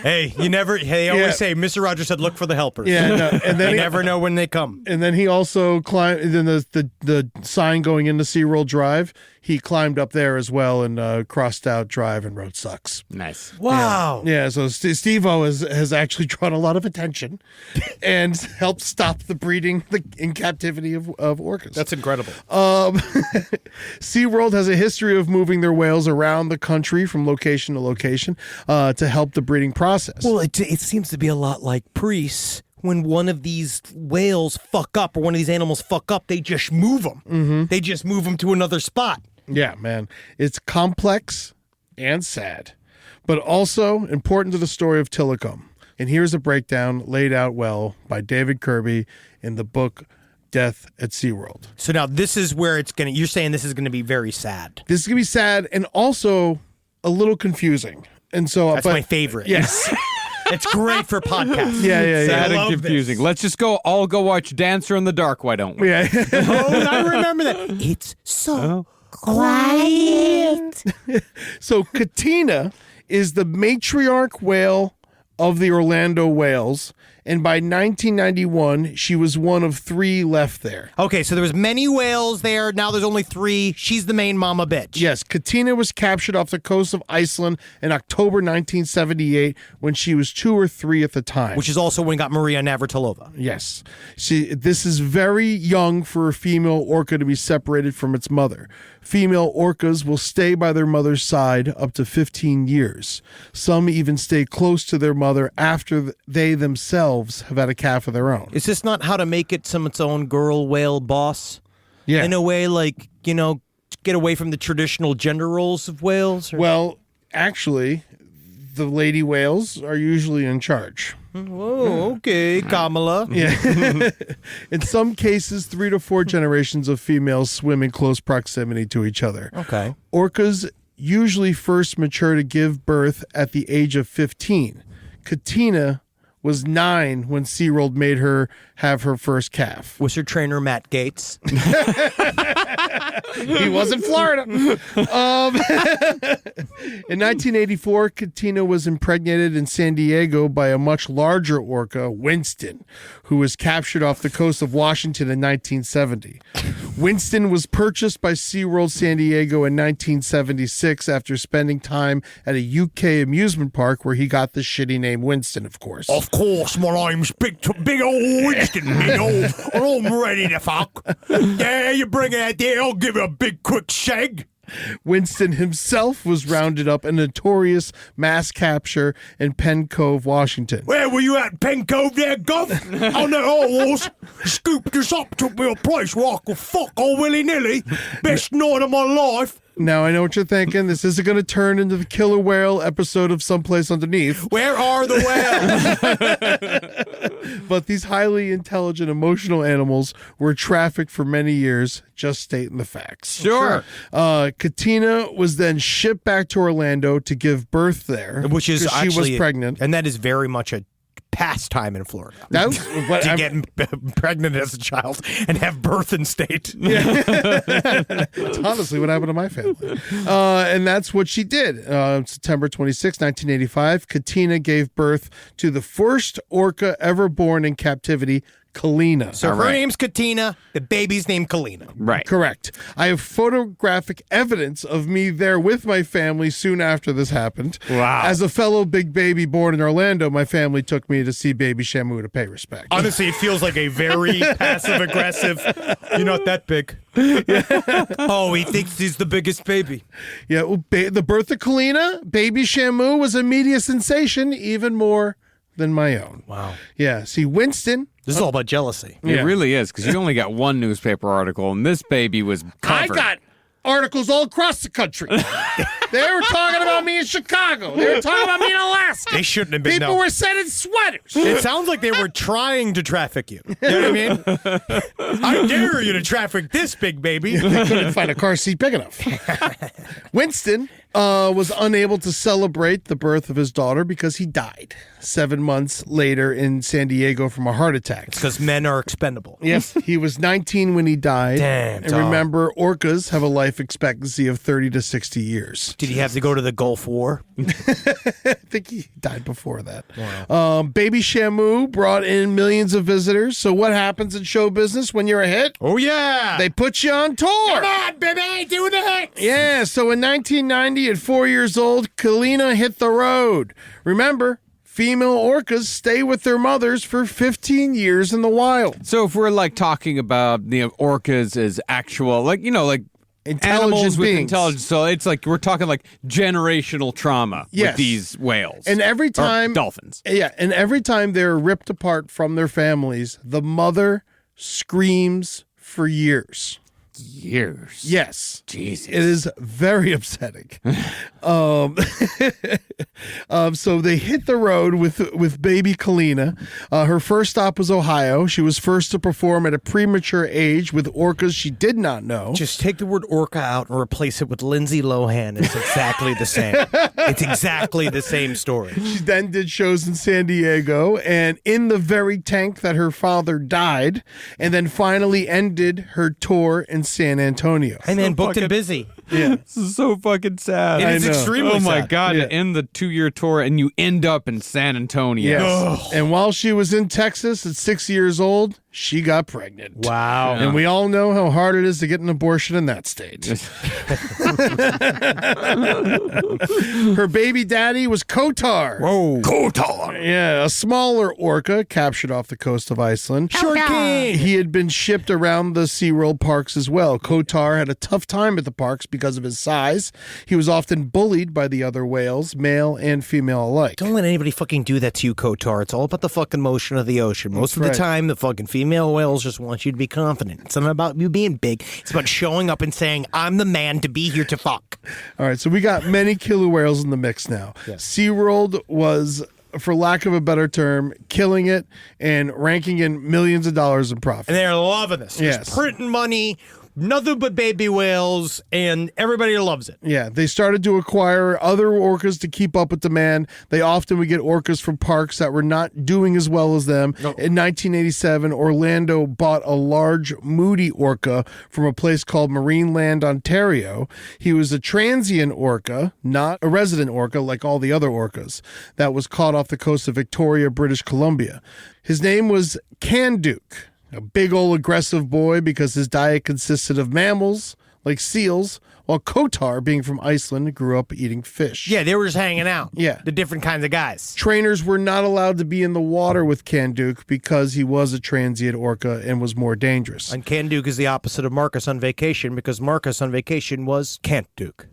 Hey, they always say, Mr. Rogers said, look for the helpers. Yeah, no, and then you never know when they come. And then he also climbed, then the sign going into SeaWorld Drive, he climbed up there as well and crossed out Drive and wrote sucks. Nice. Wow. Yeah, so Steve-O has actually drawn a lot of attention and helped stop the breeding in captivity of orcas. That's incredible. SeaWorld has a history of moving their whales around the country from location to location to help the breeding process. Well, it seems to be a lot like priests. When one of these whales fuck up or one of these animals fuck up, they just move them. Mm-hmm. They just move them to another spot. Yeah, man. It's complex and sad, but also important to the story of Tilikum. And here's a breakdown laid out well by David Kirby in the book Death at SeaWorld. So now this is where you're saying this is going to be very sad. This is going to be sad and also a little confusing. And so that's my favorite. Yes. It's great for podcasts. Yeah. Sad and confusing. This. Let's just all go watch Dancer in the Dark, why don't we? Yeah. Oh, I remember that. It's so quiet. So Katina is the matriarch whale of the Orlando whales, and by 1991, she was one of 3 left there. Okay, so there was many whales there. Now there's only 3. She's the main mama bitch. Yes, Katina was captured off the coast of Iceland in October 1978 when she was 2 or 3 at the time. Which is also when we got Maria Navratilova. Yes. This is very young for a female orca to be separated from its mother. Female orcas will stay by their mother's side up to 15 years. Some even stay close to their mother after they themselves have had a calf of their own. Is this not how to make it its own girl whale boss? Yeah. In a way, like, get away from the traditional gender roles of whales? Or? Well, actually, the lady whales are usually in charge. Whoa, okay, Kamala. Yeah. In some cases, 3 to 4 generations of females swim in close proximity to each other. Okay. Orcas usually first mature to give birth at the age of 15. Katina was 9 when SeaWorld made her have her first calf. Was her trainer Matt Gates? He was in Florida. In 1984, Katina was impregnated in San Diego by a much larger orca, Winston, who was captured off the coast of Washington in 1970. Winston was purchased by SeaWorld San Diego in 1976 after spending time at a UK amusement park where he got the shitty name Winston, of course. Of course, my name's Big Old Winston, big old, and I'm ready to fuck. Yeah, you bring it out there, I'll give you a big quick shag. Winston himself was rounded up in a notorious mass capture in Penn Cove, Washington. Where were you at, Penn Cove there, Gov? I know I was. Scooped us up, took me a place where I could fuck all willy-nilly. Best night of my life. Now, I know what you're thinking. This isn't going to turn into the Killer Whale episode of Someplace Underneath. Where are the whales? But these highly intelligent, emotional animals were trafficked for many years, just stating the facts. Sure. Katina was then shipped back to Orlando to give birth there. Which is 'cause she actually was pregnant. and that is very much a pastime in Florida. That's what To get pregnant as a child and have birth in state. It's honestly what happened to my family. And that's what she did. September 26, 1985, Katina gave birth to the first orca ever born in captivity, Kalina. So her name's Katina, the baby's named Kalina. Right. Correct. I have photographic evidence of me there with my family soon after this happened. Wow. As a fellow big baby born in Orlando, my family took me to see baby Shamu to pay respect. Honestly, it feels like a very passive-aggressive, you're not that big. Oh, he thinks he's the biggest baby. Yeah, well, the birth of Kalina, baby Shamu, was a media sensation, even more than my own. Wow. Yeah, see, Winston... This is all about jealousy. It Yeah. really is, because you only got one newspaper article, and this baby was covered. I got articles all across the country. They were talking about me in Chicago. They were talking about me in Alaska. They shouldn't have been. People no. were sending sweaters. It sounds like they were trying to traffic you. You know what I mean? I dare you to traffic this big baby. They couldn't find a car seat big enough. Winston was unable to celebrate the birth of his daughter because he died 7 months later in San Diego from a heart attack. Because men are expendable. Yes, he was 19 when he died. Damn, and dog. remember, orcas have a life expectancy of 30 to 60 years. Did he have to go to the Gulf War? I think he died before that. Wow. Baby Shamu brought in millions of visitors. So what happens in show business when you're a hit? Oh, yeah. They put you on tour. Come on, baby, do the hits. Yeah, so in 1990, at 4 years old, Kalina hit the road. Remember, female orcas stay with their mothers for 15 years in the wild. So if we're like talking about orcas as actual, like Intelligent animals with beings. intelligence, so it's like we're talking like generational trauma Yes. with these whales And every Or time dolphins. Yeah, and every time they're ripped apart from their families, the mother screams for years. Years. Yes. Jesus. It is very upsetting. So they hit the road with baby Kalina. Her first stop was Ohio. She was first to perform at a premature age with orcas she did not know. Just take the word orca out and replace it with Lindsay Lohan. It's exactly the same. It's exactly the same story. She then did shows in San Diego and in the very tank that her father died, and then finally ended her tour in San Antonio. Hey, man, booked and busy. Yeah. This is so fucking sad. It is I know. extremely Oh my sad. God, Yeah. to end the 2-year tour and you end up in San Antonio. Yes. And while she was in Texas at 6 years old, she got pregnant. Wow. And we all know how hard it is to get an abortion in that state. Her baby daddy was Kotar. Whoa. Kotar. Yeah, a smaller orca captured off the coast of Iceland. Short king. He had been shipped around the SeaWorld parks as well. Kotar had a tough time at the parks because of his size. He was often bullied by the other whales, male and female alike. Don't let anybody fucking do that to you, Kotar. It's all about the fucking motion of the ocean. Most of the right. time, the fucking female whales just want you to be confident. It's not about you being big. It's about showing up and saying, I'm the man to be here to fuck. All right, so we got many killer whales in the mix now. SeaWorld was for lack of a better term, killing it and ranking in millions of dollars in profit. And they're loving this. Yes. Just printing money, nothing but baby whales, and everybody loves it. Yeah, they started to acquire other orcas to keep up with demand. They often would get orcas from parks that were not doing as well as them. No. In 1987, Orlando bought a large moody orca from a place called Marineland, Ontario. He was a transient orca, not a resident orca like all the other orcas, that was caught off the coast of Victoria, British Columbia. His name was Kanduke. A big old aggressive boy because his diet consisted of mammals like seals, while Kotar, being from Iceland, grew up eating fish. Yeah, they were just hanging out. Yeah. The different kinds of guys. Trainers were not allowed to be in the water with Kanduke because he was a transient orca and was more dangerous. And Kanduke is the opposite of Marcus on vacation because Marcus on vacation was Kanduke.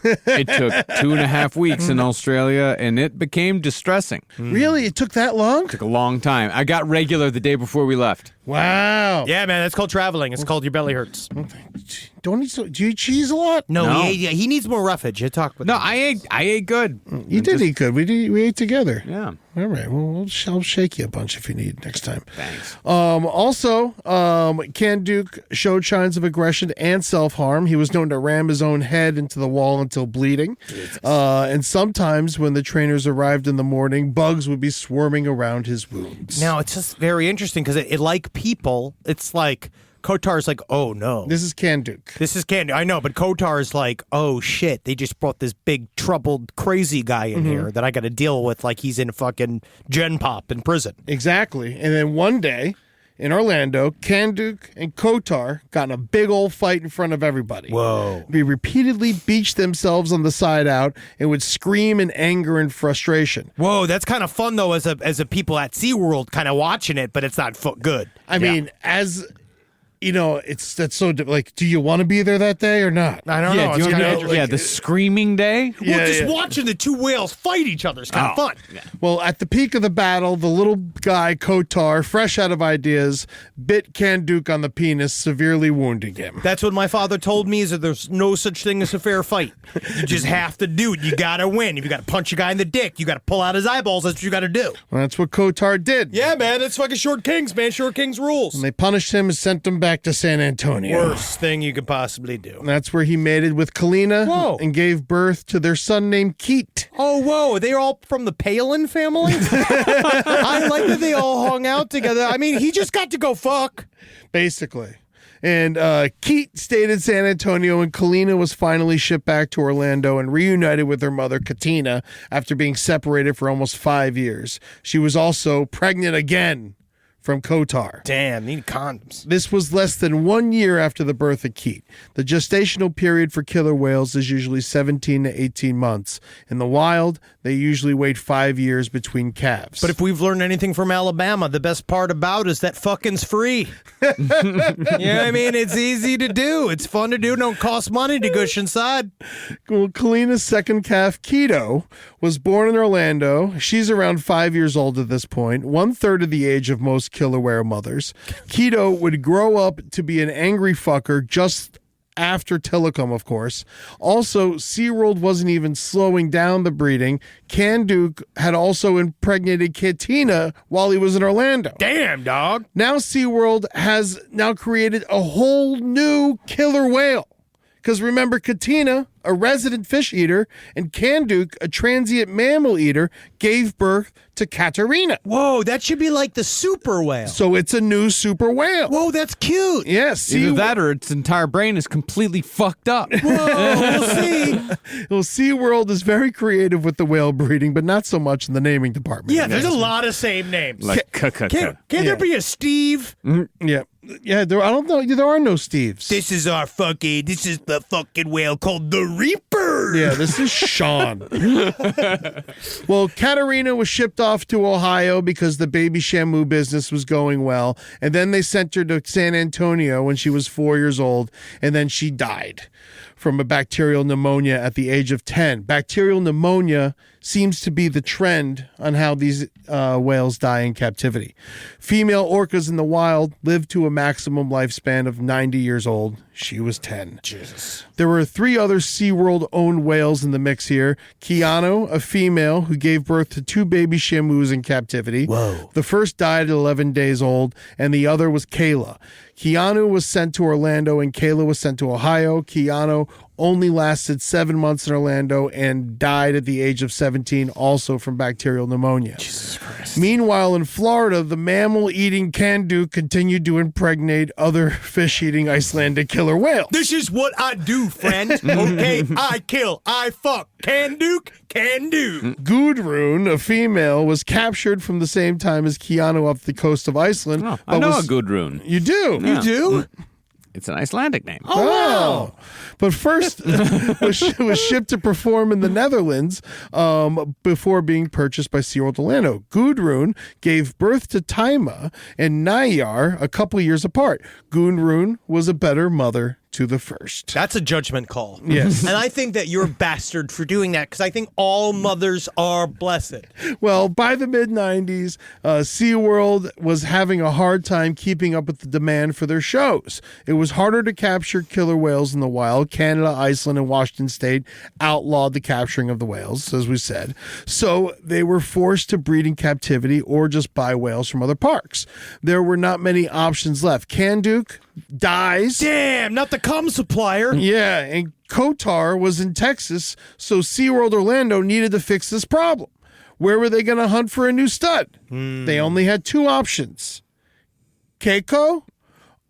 It took 2.5 weeks in Australia, and it became distressing. Really? It took that long? Took a long time. I got regular the day before we left. Wow. Yeah, man, that's called traveling. It's called your belly hurts. Don't eat do you eat cheese a lot? No. He needs more roughage. You talk with No, him. I ate good. You did eat good. We ate together. Yeah. All right. Well, I'll shake you a bunch if you need next time. Thanks. Also, Kanduke showed signs of aggression and self-harm. He was known to ram his own head into the wall until bleeding. And sometimes when the trainers arrived in the morning, bugs would be swarming around his wounds. Now, it's just very interesting because it like people, it's like Kotar's like, oh, no. This is Kanduke. This is Kanduke. I know, but Kotar is like, oh, shit. They just brought this big, troubled, crazy guy in here that I got to deal with like he's in fucking Gen Pop in prison. Exactly. And then one day in Orlando, Kanduke and Kotar got in a big old fight in front of everybody. Whoa. They repeatedly beached themselves on the side out and would scream in anger and frustration. Whoa, that's kind of fun, though, as a people at SeaWorld kind of watching it, but it's not good. I mean, as... You know, that's so like. Do you want to be there that day or not? I don't know. Yeah, do you It's wanna kinda know, the screaming day? Well, just watching the two whales fight each other is kind of fun. Yeah. Well, at the peak of the battle, the little guy Kotar, fresh out of ideas, bit Kanduke on the penis, severely wounding him. That's what my father told me, is that there's no such thing as a fair fight. You just have to do it. You got to win. If you got to punch a guy in the dick, you got to pull out his eyeballs. That's what you got to do. Well, that's what Kotar did. Yeah, man. That's fucking Short Kings, man. Short Kings rules. And they punished him and sent him back to San Antonio. Worst thing you could possibly do. And that's where he mated with Kalina and gave birth to their son named Keat. Oh, whoa. They're all from the Palin family? I like that they all hung out together. I mean, he just got to go fuck. Basically. And Keat stayed in San Antonio, and Kalina was finally shipped back to Orlando and reunited with her mother, Katina, after being separated for almost 5 years. She was also pregnant again from Kotar. Damn, need condoms. This was less than 1 year after the birth of Keat. The gestational period for killer whales is usually 17 to 18 months. In the wild, they usually wait 5 years between calves. But if we've learned anything from Alabama, the best part about it is that fucking's free. You know what I mean? It's easy to do. It's fun to do. Don't cost money to gush inside. Well, Kalina's second calf, Keto, was born in Orlando. She's around 5 years old at this point, 1/3 of the age of most killer whale mothers. Keto would grow up to be an angry fucker just after Tilikum, of course. Also, SeaWorld wasn't even slowing down the breeding. Kanduke had also impregnated Katina while he was in Orlando. Damn, dog. Now SeaWorld has now created a whole new killer whale. Because remember, Katina, a resident fish eater, and Kanduke, a transient mammal eater, gave birth to Katerina. Whoa, that should be like the super whale. So it's a new super whale. Whoa, that's cute. Yes. Either that or its entire brain is completely fucked up. Whoa, we'll see. Well, SeaWorld is very creative with the whale breeding, but not so much in the naming department. Yeah, there's a lot of same names. Like, Can there be a Steve? Yeah. Yeah, I don't know. There are no Steves. This is the fucking whale called the Reaper. Yeah, this is Sean. Well, Katerina was shipped off to Ohio because the baby Shamu business was going well. And then they sent her to San Antonio when she was 4 years old. And then she died from a bacterial pneumonia at the age of 10. Bacterial pneumonia seems to be the trend on how these whales die in captivity. Female orcas in the wild live to a maximum lifespan of 90 years old. She was 10. Jesus. There were 3 other SeaWorld-owned whales in the mix here. Keanu, a female who gave birth to 2 baby shamus in captivity. Whoa. The first died at 11 days old, and the other was Kayla. Keanu was sent to Orlando, and Kayla was sent to Ohio. Keanu only lasted 7 months in Orlando and died at the age of 17, also from bacterial pneumonia. Jesus Christ. Meanwhile, in Florida, the mammal-eating Kandu continued to impregnate other fish-eating Icelandic killer whales. This is what I do, friend. Okay, I kill, I fuck. Can do. Gudrun, a female, was captured from the same time as Keanu up the coast of Iceland. Oh, I know a Gudrun. You do? Yeah. You do? It's an Icelandic name. Oh, wow. But first was shipped to perform in the Netherlands before being purchased by SeaWorld Orlando. Gudrun gave birth to Taima and Nayar a couple years apart. Gudrun was a better mother to the first. That's a judgment call. Yes. And I think that you're a bastard for doing that because I think all mothers are blessed. Well, by the mid-90s, SeaWorld was having a hard time keeping up with the demand for their shows. It was harder to capture killer whales in the wild. Canada, Iceland, and Washington State outlawed the capturing of the whales, as we said. So they were forced to breed in captivity or just buy whales from other parks. There were not many options left. Kandak dies. Damn, not the cum supplier. Yeah, and Kotar was in Texas, so SeaWorld Orlando needed to fix this problem. Where were they going to hunt for a new stud? They only had 2 options. Keiko,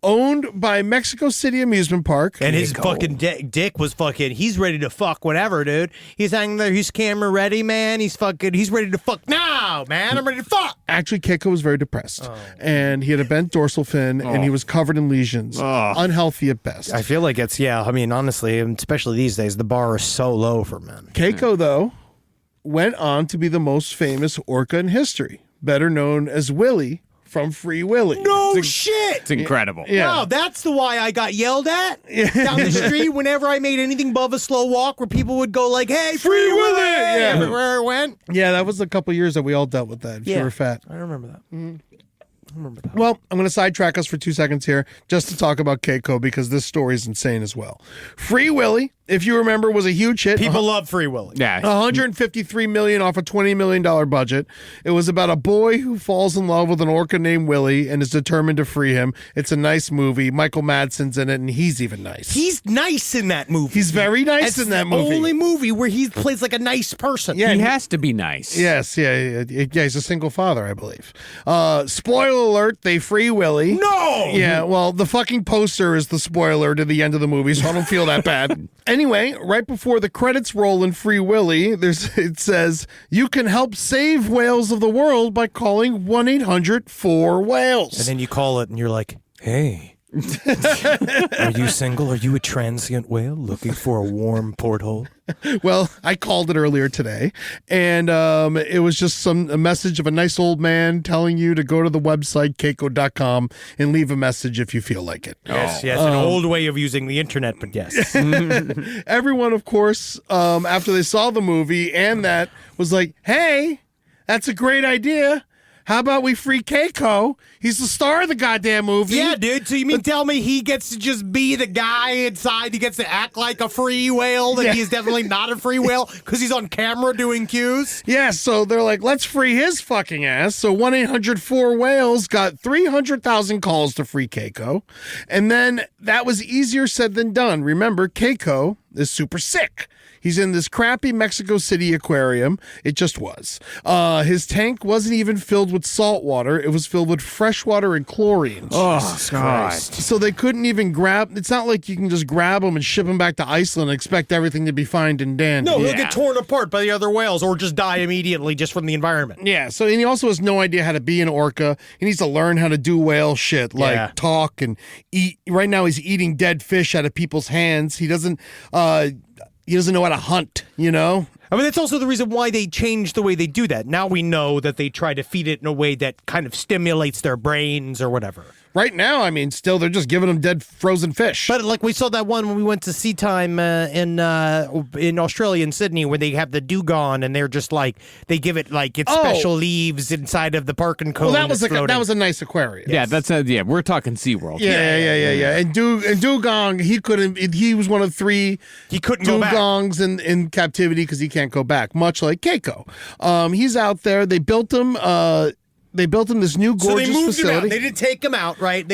owned by Mexico City Amusement Park. And his fucking dick was fucking, he's ready to fuck whatever, dude. He's hanging there, he's camera ready, man. He's ready to fuck now, man. I'm ready to fuck. Actually, Keiko was very depressed. And he had a bent dorsal fin, and he was covered in lesions. Unhealthy at best. I feel like it's, honestly, especially these days, the bar is so low for men. Keiko, though, went on to be the most famous orca in history, better known as Willie from Free Willy. No shit! It's incredible. Yeah. Wow, that's the why I got yelled at down the street whenever I made anything above a slow walk where people would go like, hey, Free Willy! Yeah. Everywhere I went. Yeah, that was a couple years that we all dealt with that. If you were fat. I remember that. Well, I'm going to sidetrack us for 2 seconds here just to talk about Keiko because this story is insane as well. Free Willy, if you remember, was a huge hit. People love Free Willy. Yeah. $153 million off a $20 million budget. It was about a boy who falls in love with an orca named Willie and is determined to free him. It's a nice movie. Michael Madsen's in it, and he's even nice. He's nice in that movie. He's very nice in that movie. It's the only movie where he plays like a nice person. Yeah, He has to be nice. Yes, yeah, he's a single father, I believe. Spoiler alert, they free Willie. No! Yeah, well, the fucking poster is the spoiler to the end of the movie, so I don't feel that bad. Anyway, right before the credits roll in Free Willy, it says, you can help save whales of the world by calling 1-800-4-WHALES. And then you call it and you're like, hey, are you single? Are you a transient whale looking for a warm porthole? Well, I called it earlier today, and it was just a message of a nice old man telling you to go to the website, keiko.com, and leave a message if you feel like it. Yes, an old way of using the internet, but yes. Everyone, of course, after they saw the movie and that, was like, hey, that's a great idea. How about we free Keiko? He's the star of the goddamn movie. Yeah, dude. So you mean tell me he gets to just be the guy inside? He gets to act like a free whale that he's definitely not a free whale because he's on camera doing cues? Yeah, so they're like, let's free his fucking ass. So 1-800-4-WHALES got 300,000 calls to free Keiko. And then that was easier said than done. Remember, Keiko is super sick. He's in this crappy Mexico City aquarium. It just was. His tank wasn't even filled with salt water. It was filled with fresh water and chlorine. Oh, God. So they couldn't even grab... It's not like you can just grab him and ship him back to Iceland and expect everything to be fine and dandy. No, he'll get torn apart by the other whales or just die immediately just from the environment. Yeah, so and he also has no idea how to be an orca. He needs to learn how to do whale shit, like talk and eat. Right now he's eating dead fish out of people's hands. He doesn't know how to hunt, you know? I mean, that's also the reason why they changed the way they do that. Now we know that they try to feed it in a way that kind of stimulates their brains or whatever. Right now, I mean, still they're just giving them dead frozen fish. But like we saw that one when we went to Sea Time in Australia, in Sydney, where they have the dugong and they're just like, they give it like its special leaves inside of the parking cone. Well, that was a nice aquarium. Yeah, we're talking SeaWorld. Yeah. And Dugong, he was one of 3 He couldn't go back. dugongs in captivity because he can't go back, much like Keiko. He's out there. They built him this new gorgeous So they moved facility. him out. They didn't take him out, right?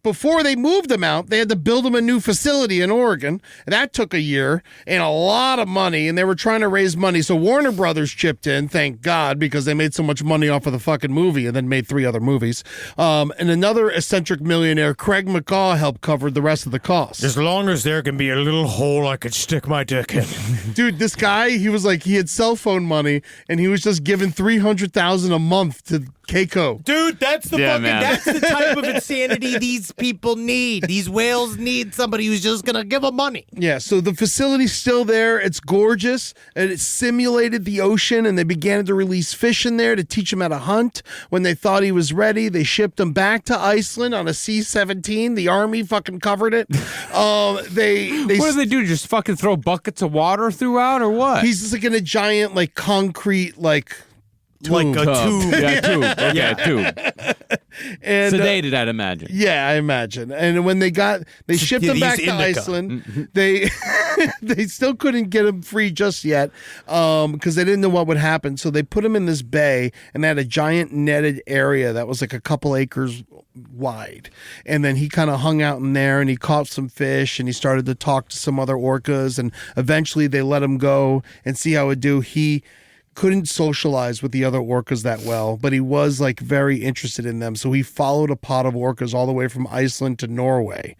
Before they moved him out, they had to build him a new facility in Oregon. And that took a year and a lot of money, and they were trying to raise money. So Warner Brothers chipped in, thank God, because they made so much money off of the fucking movie and then made 3 other movies. And another eccentric millionaire, Craig McCaw, helped cover the rest of the costs. As long as there can be a little hole I could stick my dick in. Dude, this guy, he was like, he had cell phone money, and he was just giving $300,000 a month to Keiko. Dude, that's that's the type of insanity these people need. These whales need somebody who's just going to give them money. Yeah, so the facility's still there. It's gorgeous, and it simulated the ocean, and they began to release fish in there to teach him how to hunt. When they thought he was ready, they shipped him back to Iceland on a C-17. The Army fucking covered it. What do they do? Just fucking throw buckets of water throughout, or what? He's just like in a giant, like, concrete, like... Tube. Like a tube. Yeah, tube. Okay, tube. And, Sedated, I'd imagine. Yeah, I imagine. And when they shipped him back to Iceland, they still couldn't get him free just yet because they didn't know what would happen. So they put him in this bay, and they had a giant netted area that was like a couple acres wide. And then he kind of hung out in there, and he caught some fish, and he started to talk to some other orcas, and eventually they let him go and see how it would do. He couldn't socialize with the other orcas that well, but he was like very interested in them. So he followed a pod of orcas all the way from Iceland to Norway.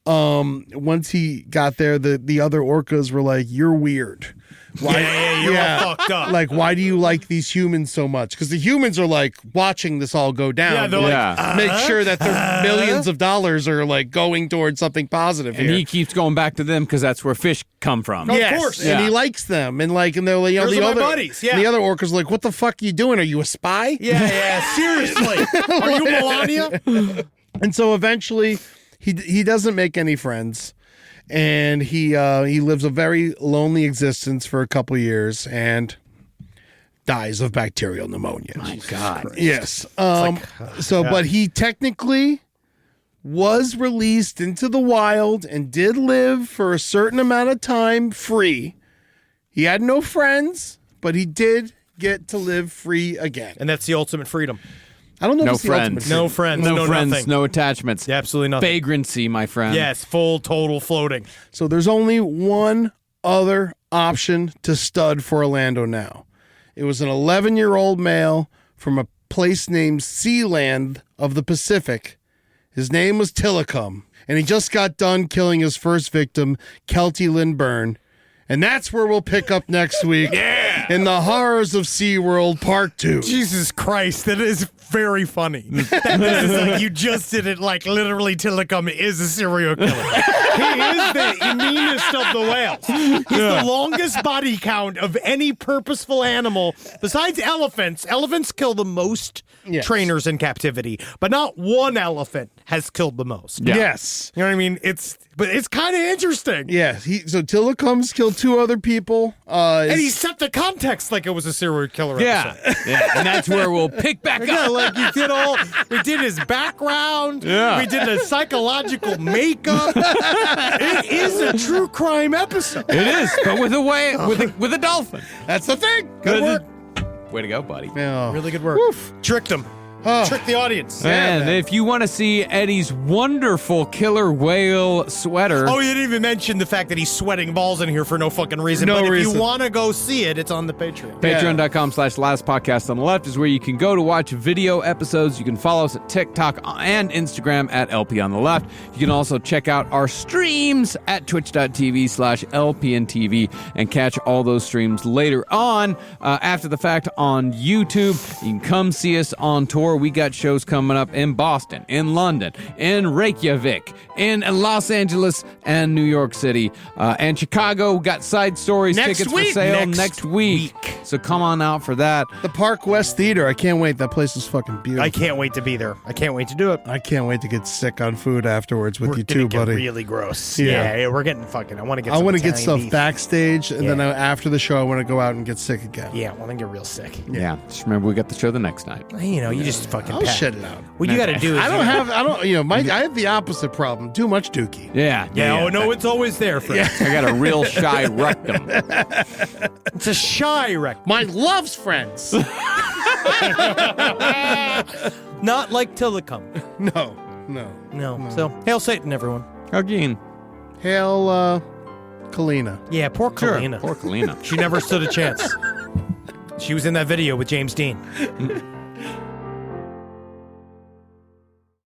Once he got there, the other orcas were like, "You're weird. Why, you're all fucked up. Like, why do you like these humans so much?" Because the humans are like watching this all go down. Yeah, they're like, make sure that their millions of dollars are like going towards something positive And here. he keeps going back to them because that's where fish come from. Of Yes, course. and Yeah. he likes them, and they're like, Those the are my other buddies, yeah. the other orcas are like, "What the fuck are you doing? Are you a spy?" Yeah, seriously. Are you Melania? And so eventually, he doesn't make any friends, and he lives a very lonely existence for a couple years and dies of bacterial pneumonia. My God. Yes. But he technically was released into the wild and did live for a certain amount of time free. He had no friends, but he did get to live free again. And that's the ultimate freedom. I don't know if No it's the ultimate friends. freedom. No friends. No friends, nothing. no attachments. Yeah, absolutely nothing. Vagrancy, my friend. Yes, full, total floating. So there's only one other option to stud for Orlando now. It was an 11-year-old male from a place named Sealand of the Pacific. His name was Tilikum, and he just got done killing his first victim, Kelty Lindburn. And that's where we'll pick up next week in the horrors of SeaWorld Part 2. Jesus Christ, that is very funny. That is like, you just did it like literally Tilikum is a serial killer. He is the meanest of the whales. He's the longest body count of any purposeful animal besides elephants. Elephants kill the most trainers in captivity, but not one elephant has killed the most. Yeah. Yes. You know what I mean? It's kind of interesting. Yeah, so Tilikum's killed 2 other people. And he set the context like it was a serial killer Yeah. episode. Yeah. And that's where we'll pick back Yeah, up. like we did his background. Yeah. We did the psychological makeup. It is a true crime episode. It is, but with a dolphin. That's the thing. Good work. Way to go, buddy. Yeah. Really good work. Tricked him. Tricked the audience. And if you want to see Eddie's wonderful killer whale sweater, Oh, you didn't even mention the fact that he's sweating balls in here for no fucking reason. No but if reason. you want to go see it, it's on the Patreon. Patreon.com/lastpodcast on the left is where you can go to watch video episodes. You can follow us at TikTok and Instagram at LP on the left. You can also check out our streams at twitch.tv/LPNTV and catch all those streams later on after the fact on YouTube. You can come see us on tour tour. We got shows coming up in Boston, in London, in Reykjavik, in Los Angeles, and New York City, and Chicago. We got Side Stories Next tickets week. for sale Next next week. So come on out for that. The Park West Theater. I can't wait. That place is fucking beautiful. I can't wait to be there. I can't wait to do it. I can't wait to get sick on food afterwards with We're you gonna too, get buddy. really gross. Yeah. Yeah, we're getting fucking. I want to get. I want to get stuff backstage, and then Yeah. after the show, I want to go out and get sick again. Yeah, I want to get real sick. Yeah. Just remember, we got the show the next night. You know, you just fucking. I'll shit it out. What you got to do is I have the opposite problem. Too much dookie. Yeah. Yeah. Oh no, it's always there, friend. I got a real shy rectum. It's a shy wreck. My loves friends. Not like Tilikum. No. No. So hail Satan, everyone. Again. Hail, Kalina. Yeah, poor Kalina. Poor Kalina. She never stood a chance. She was in that video with James Dean.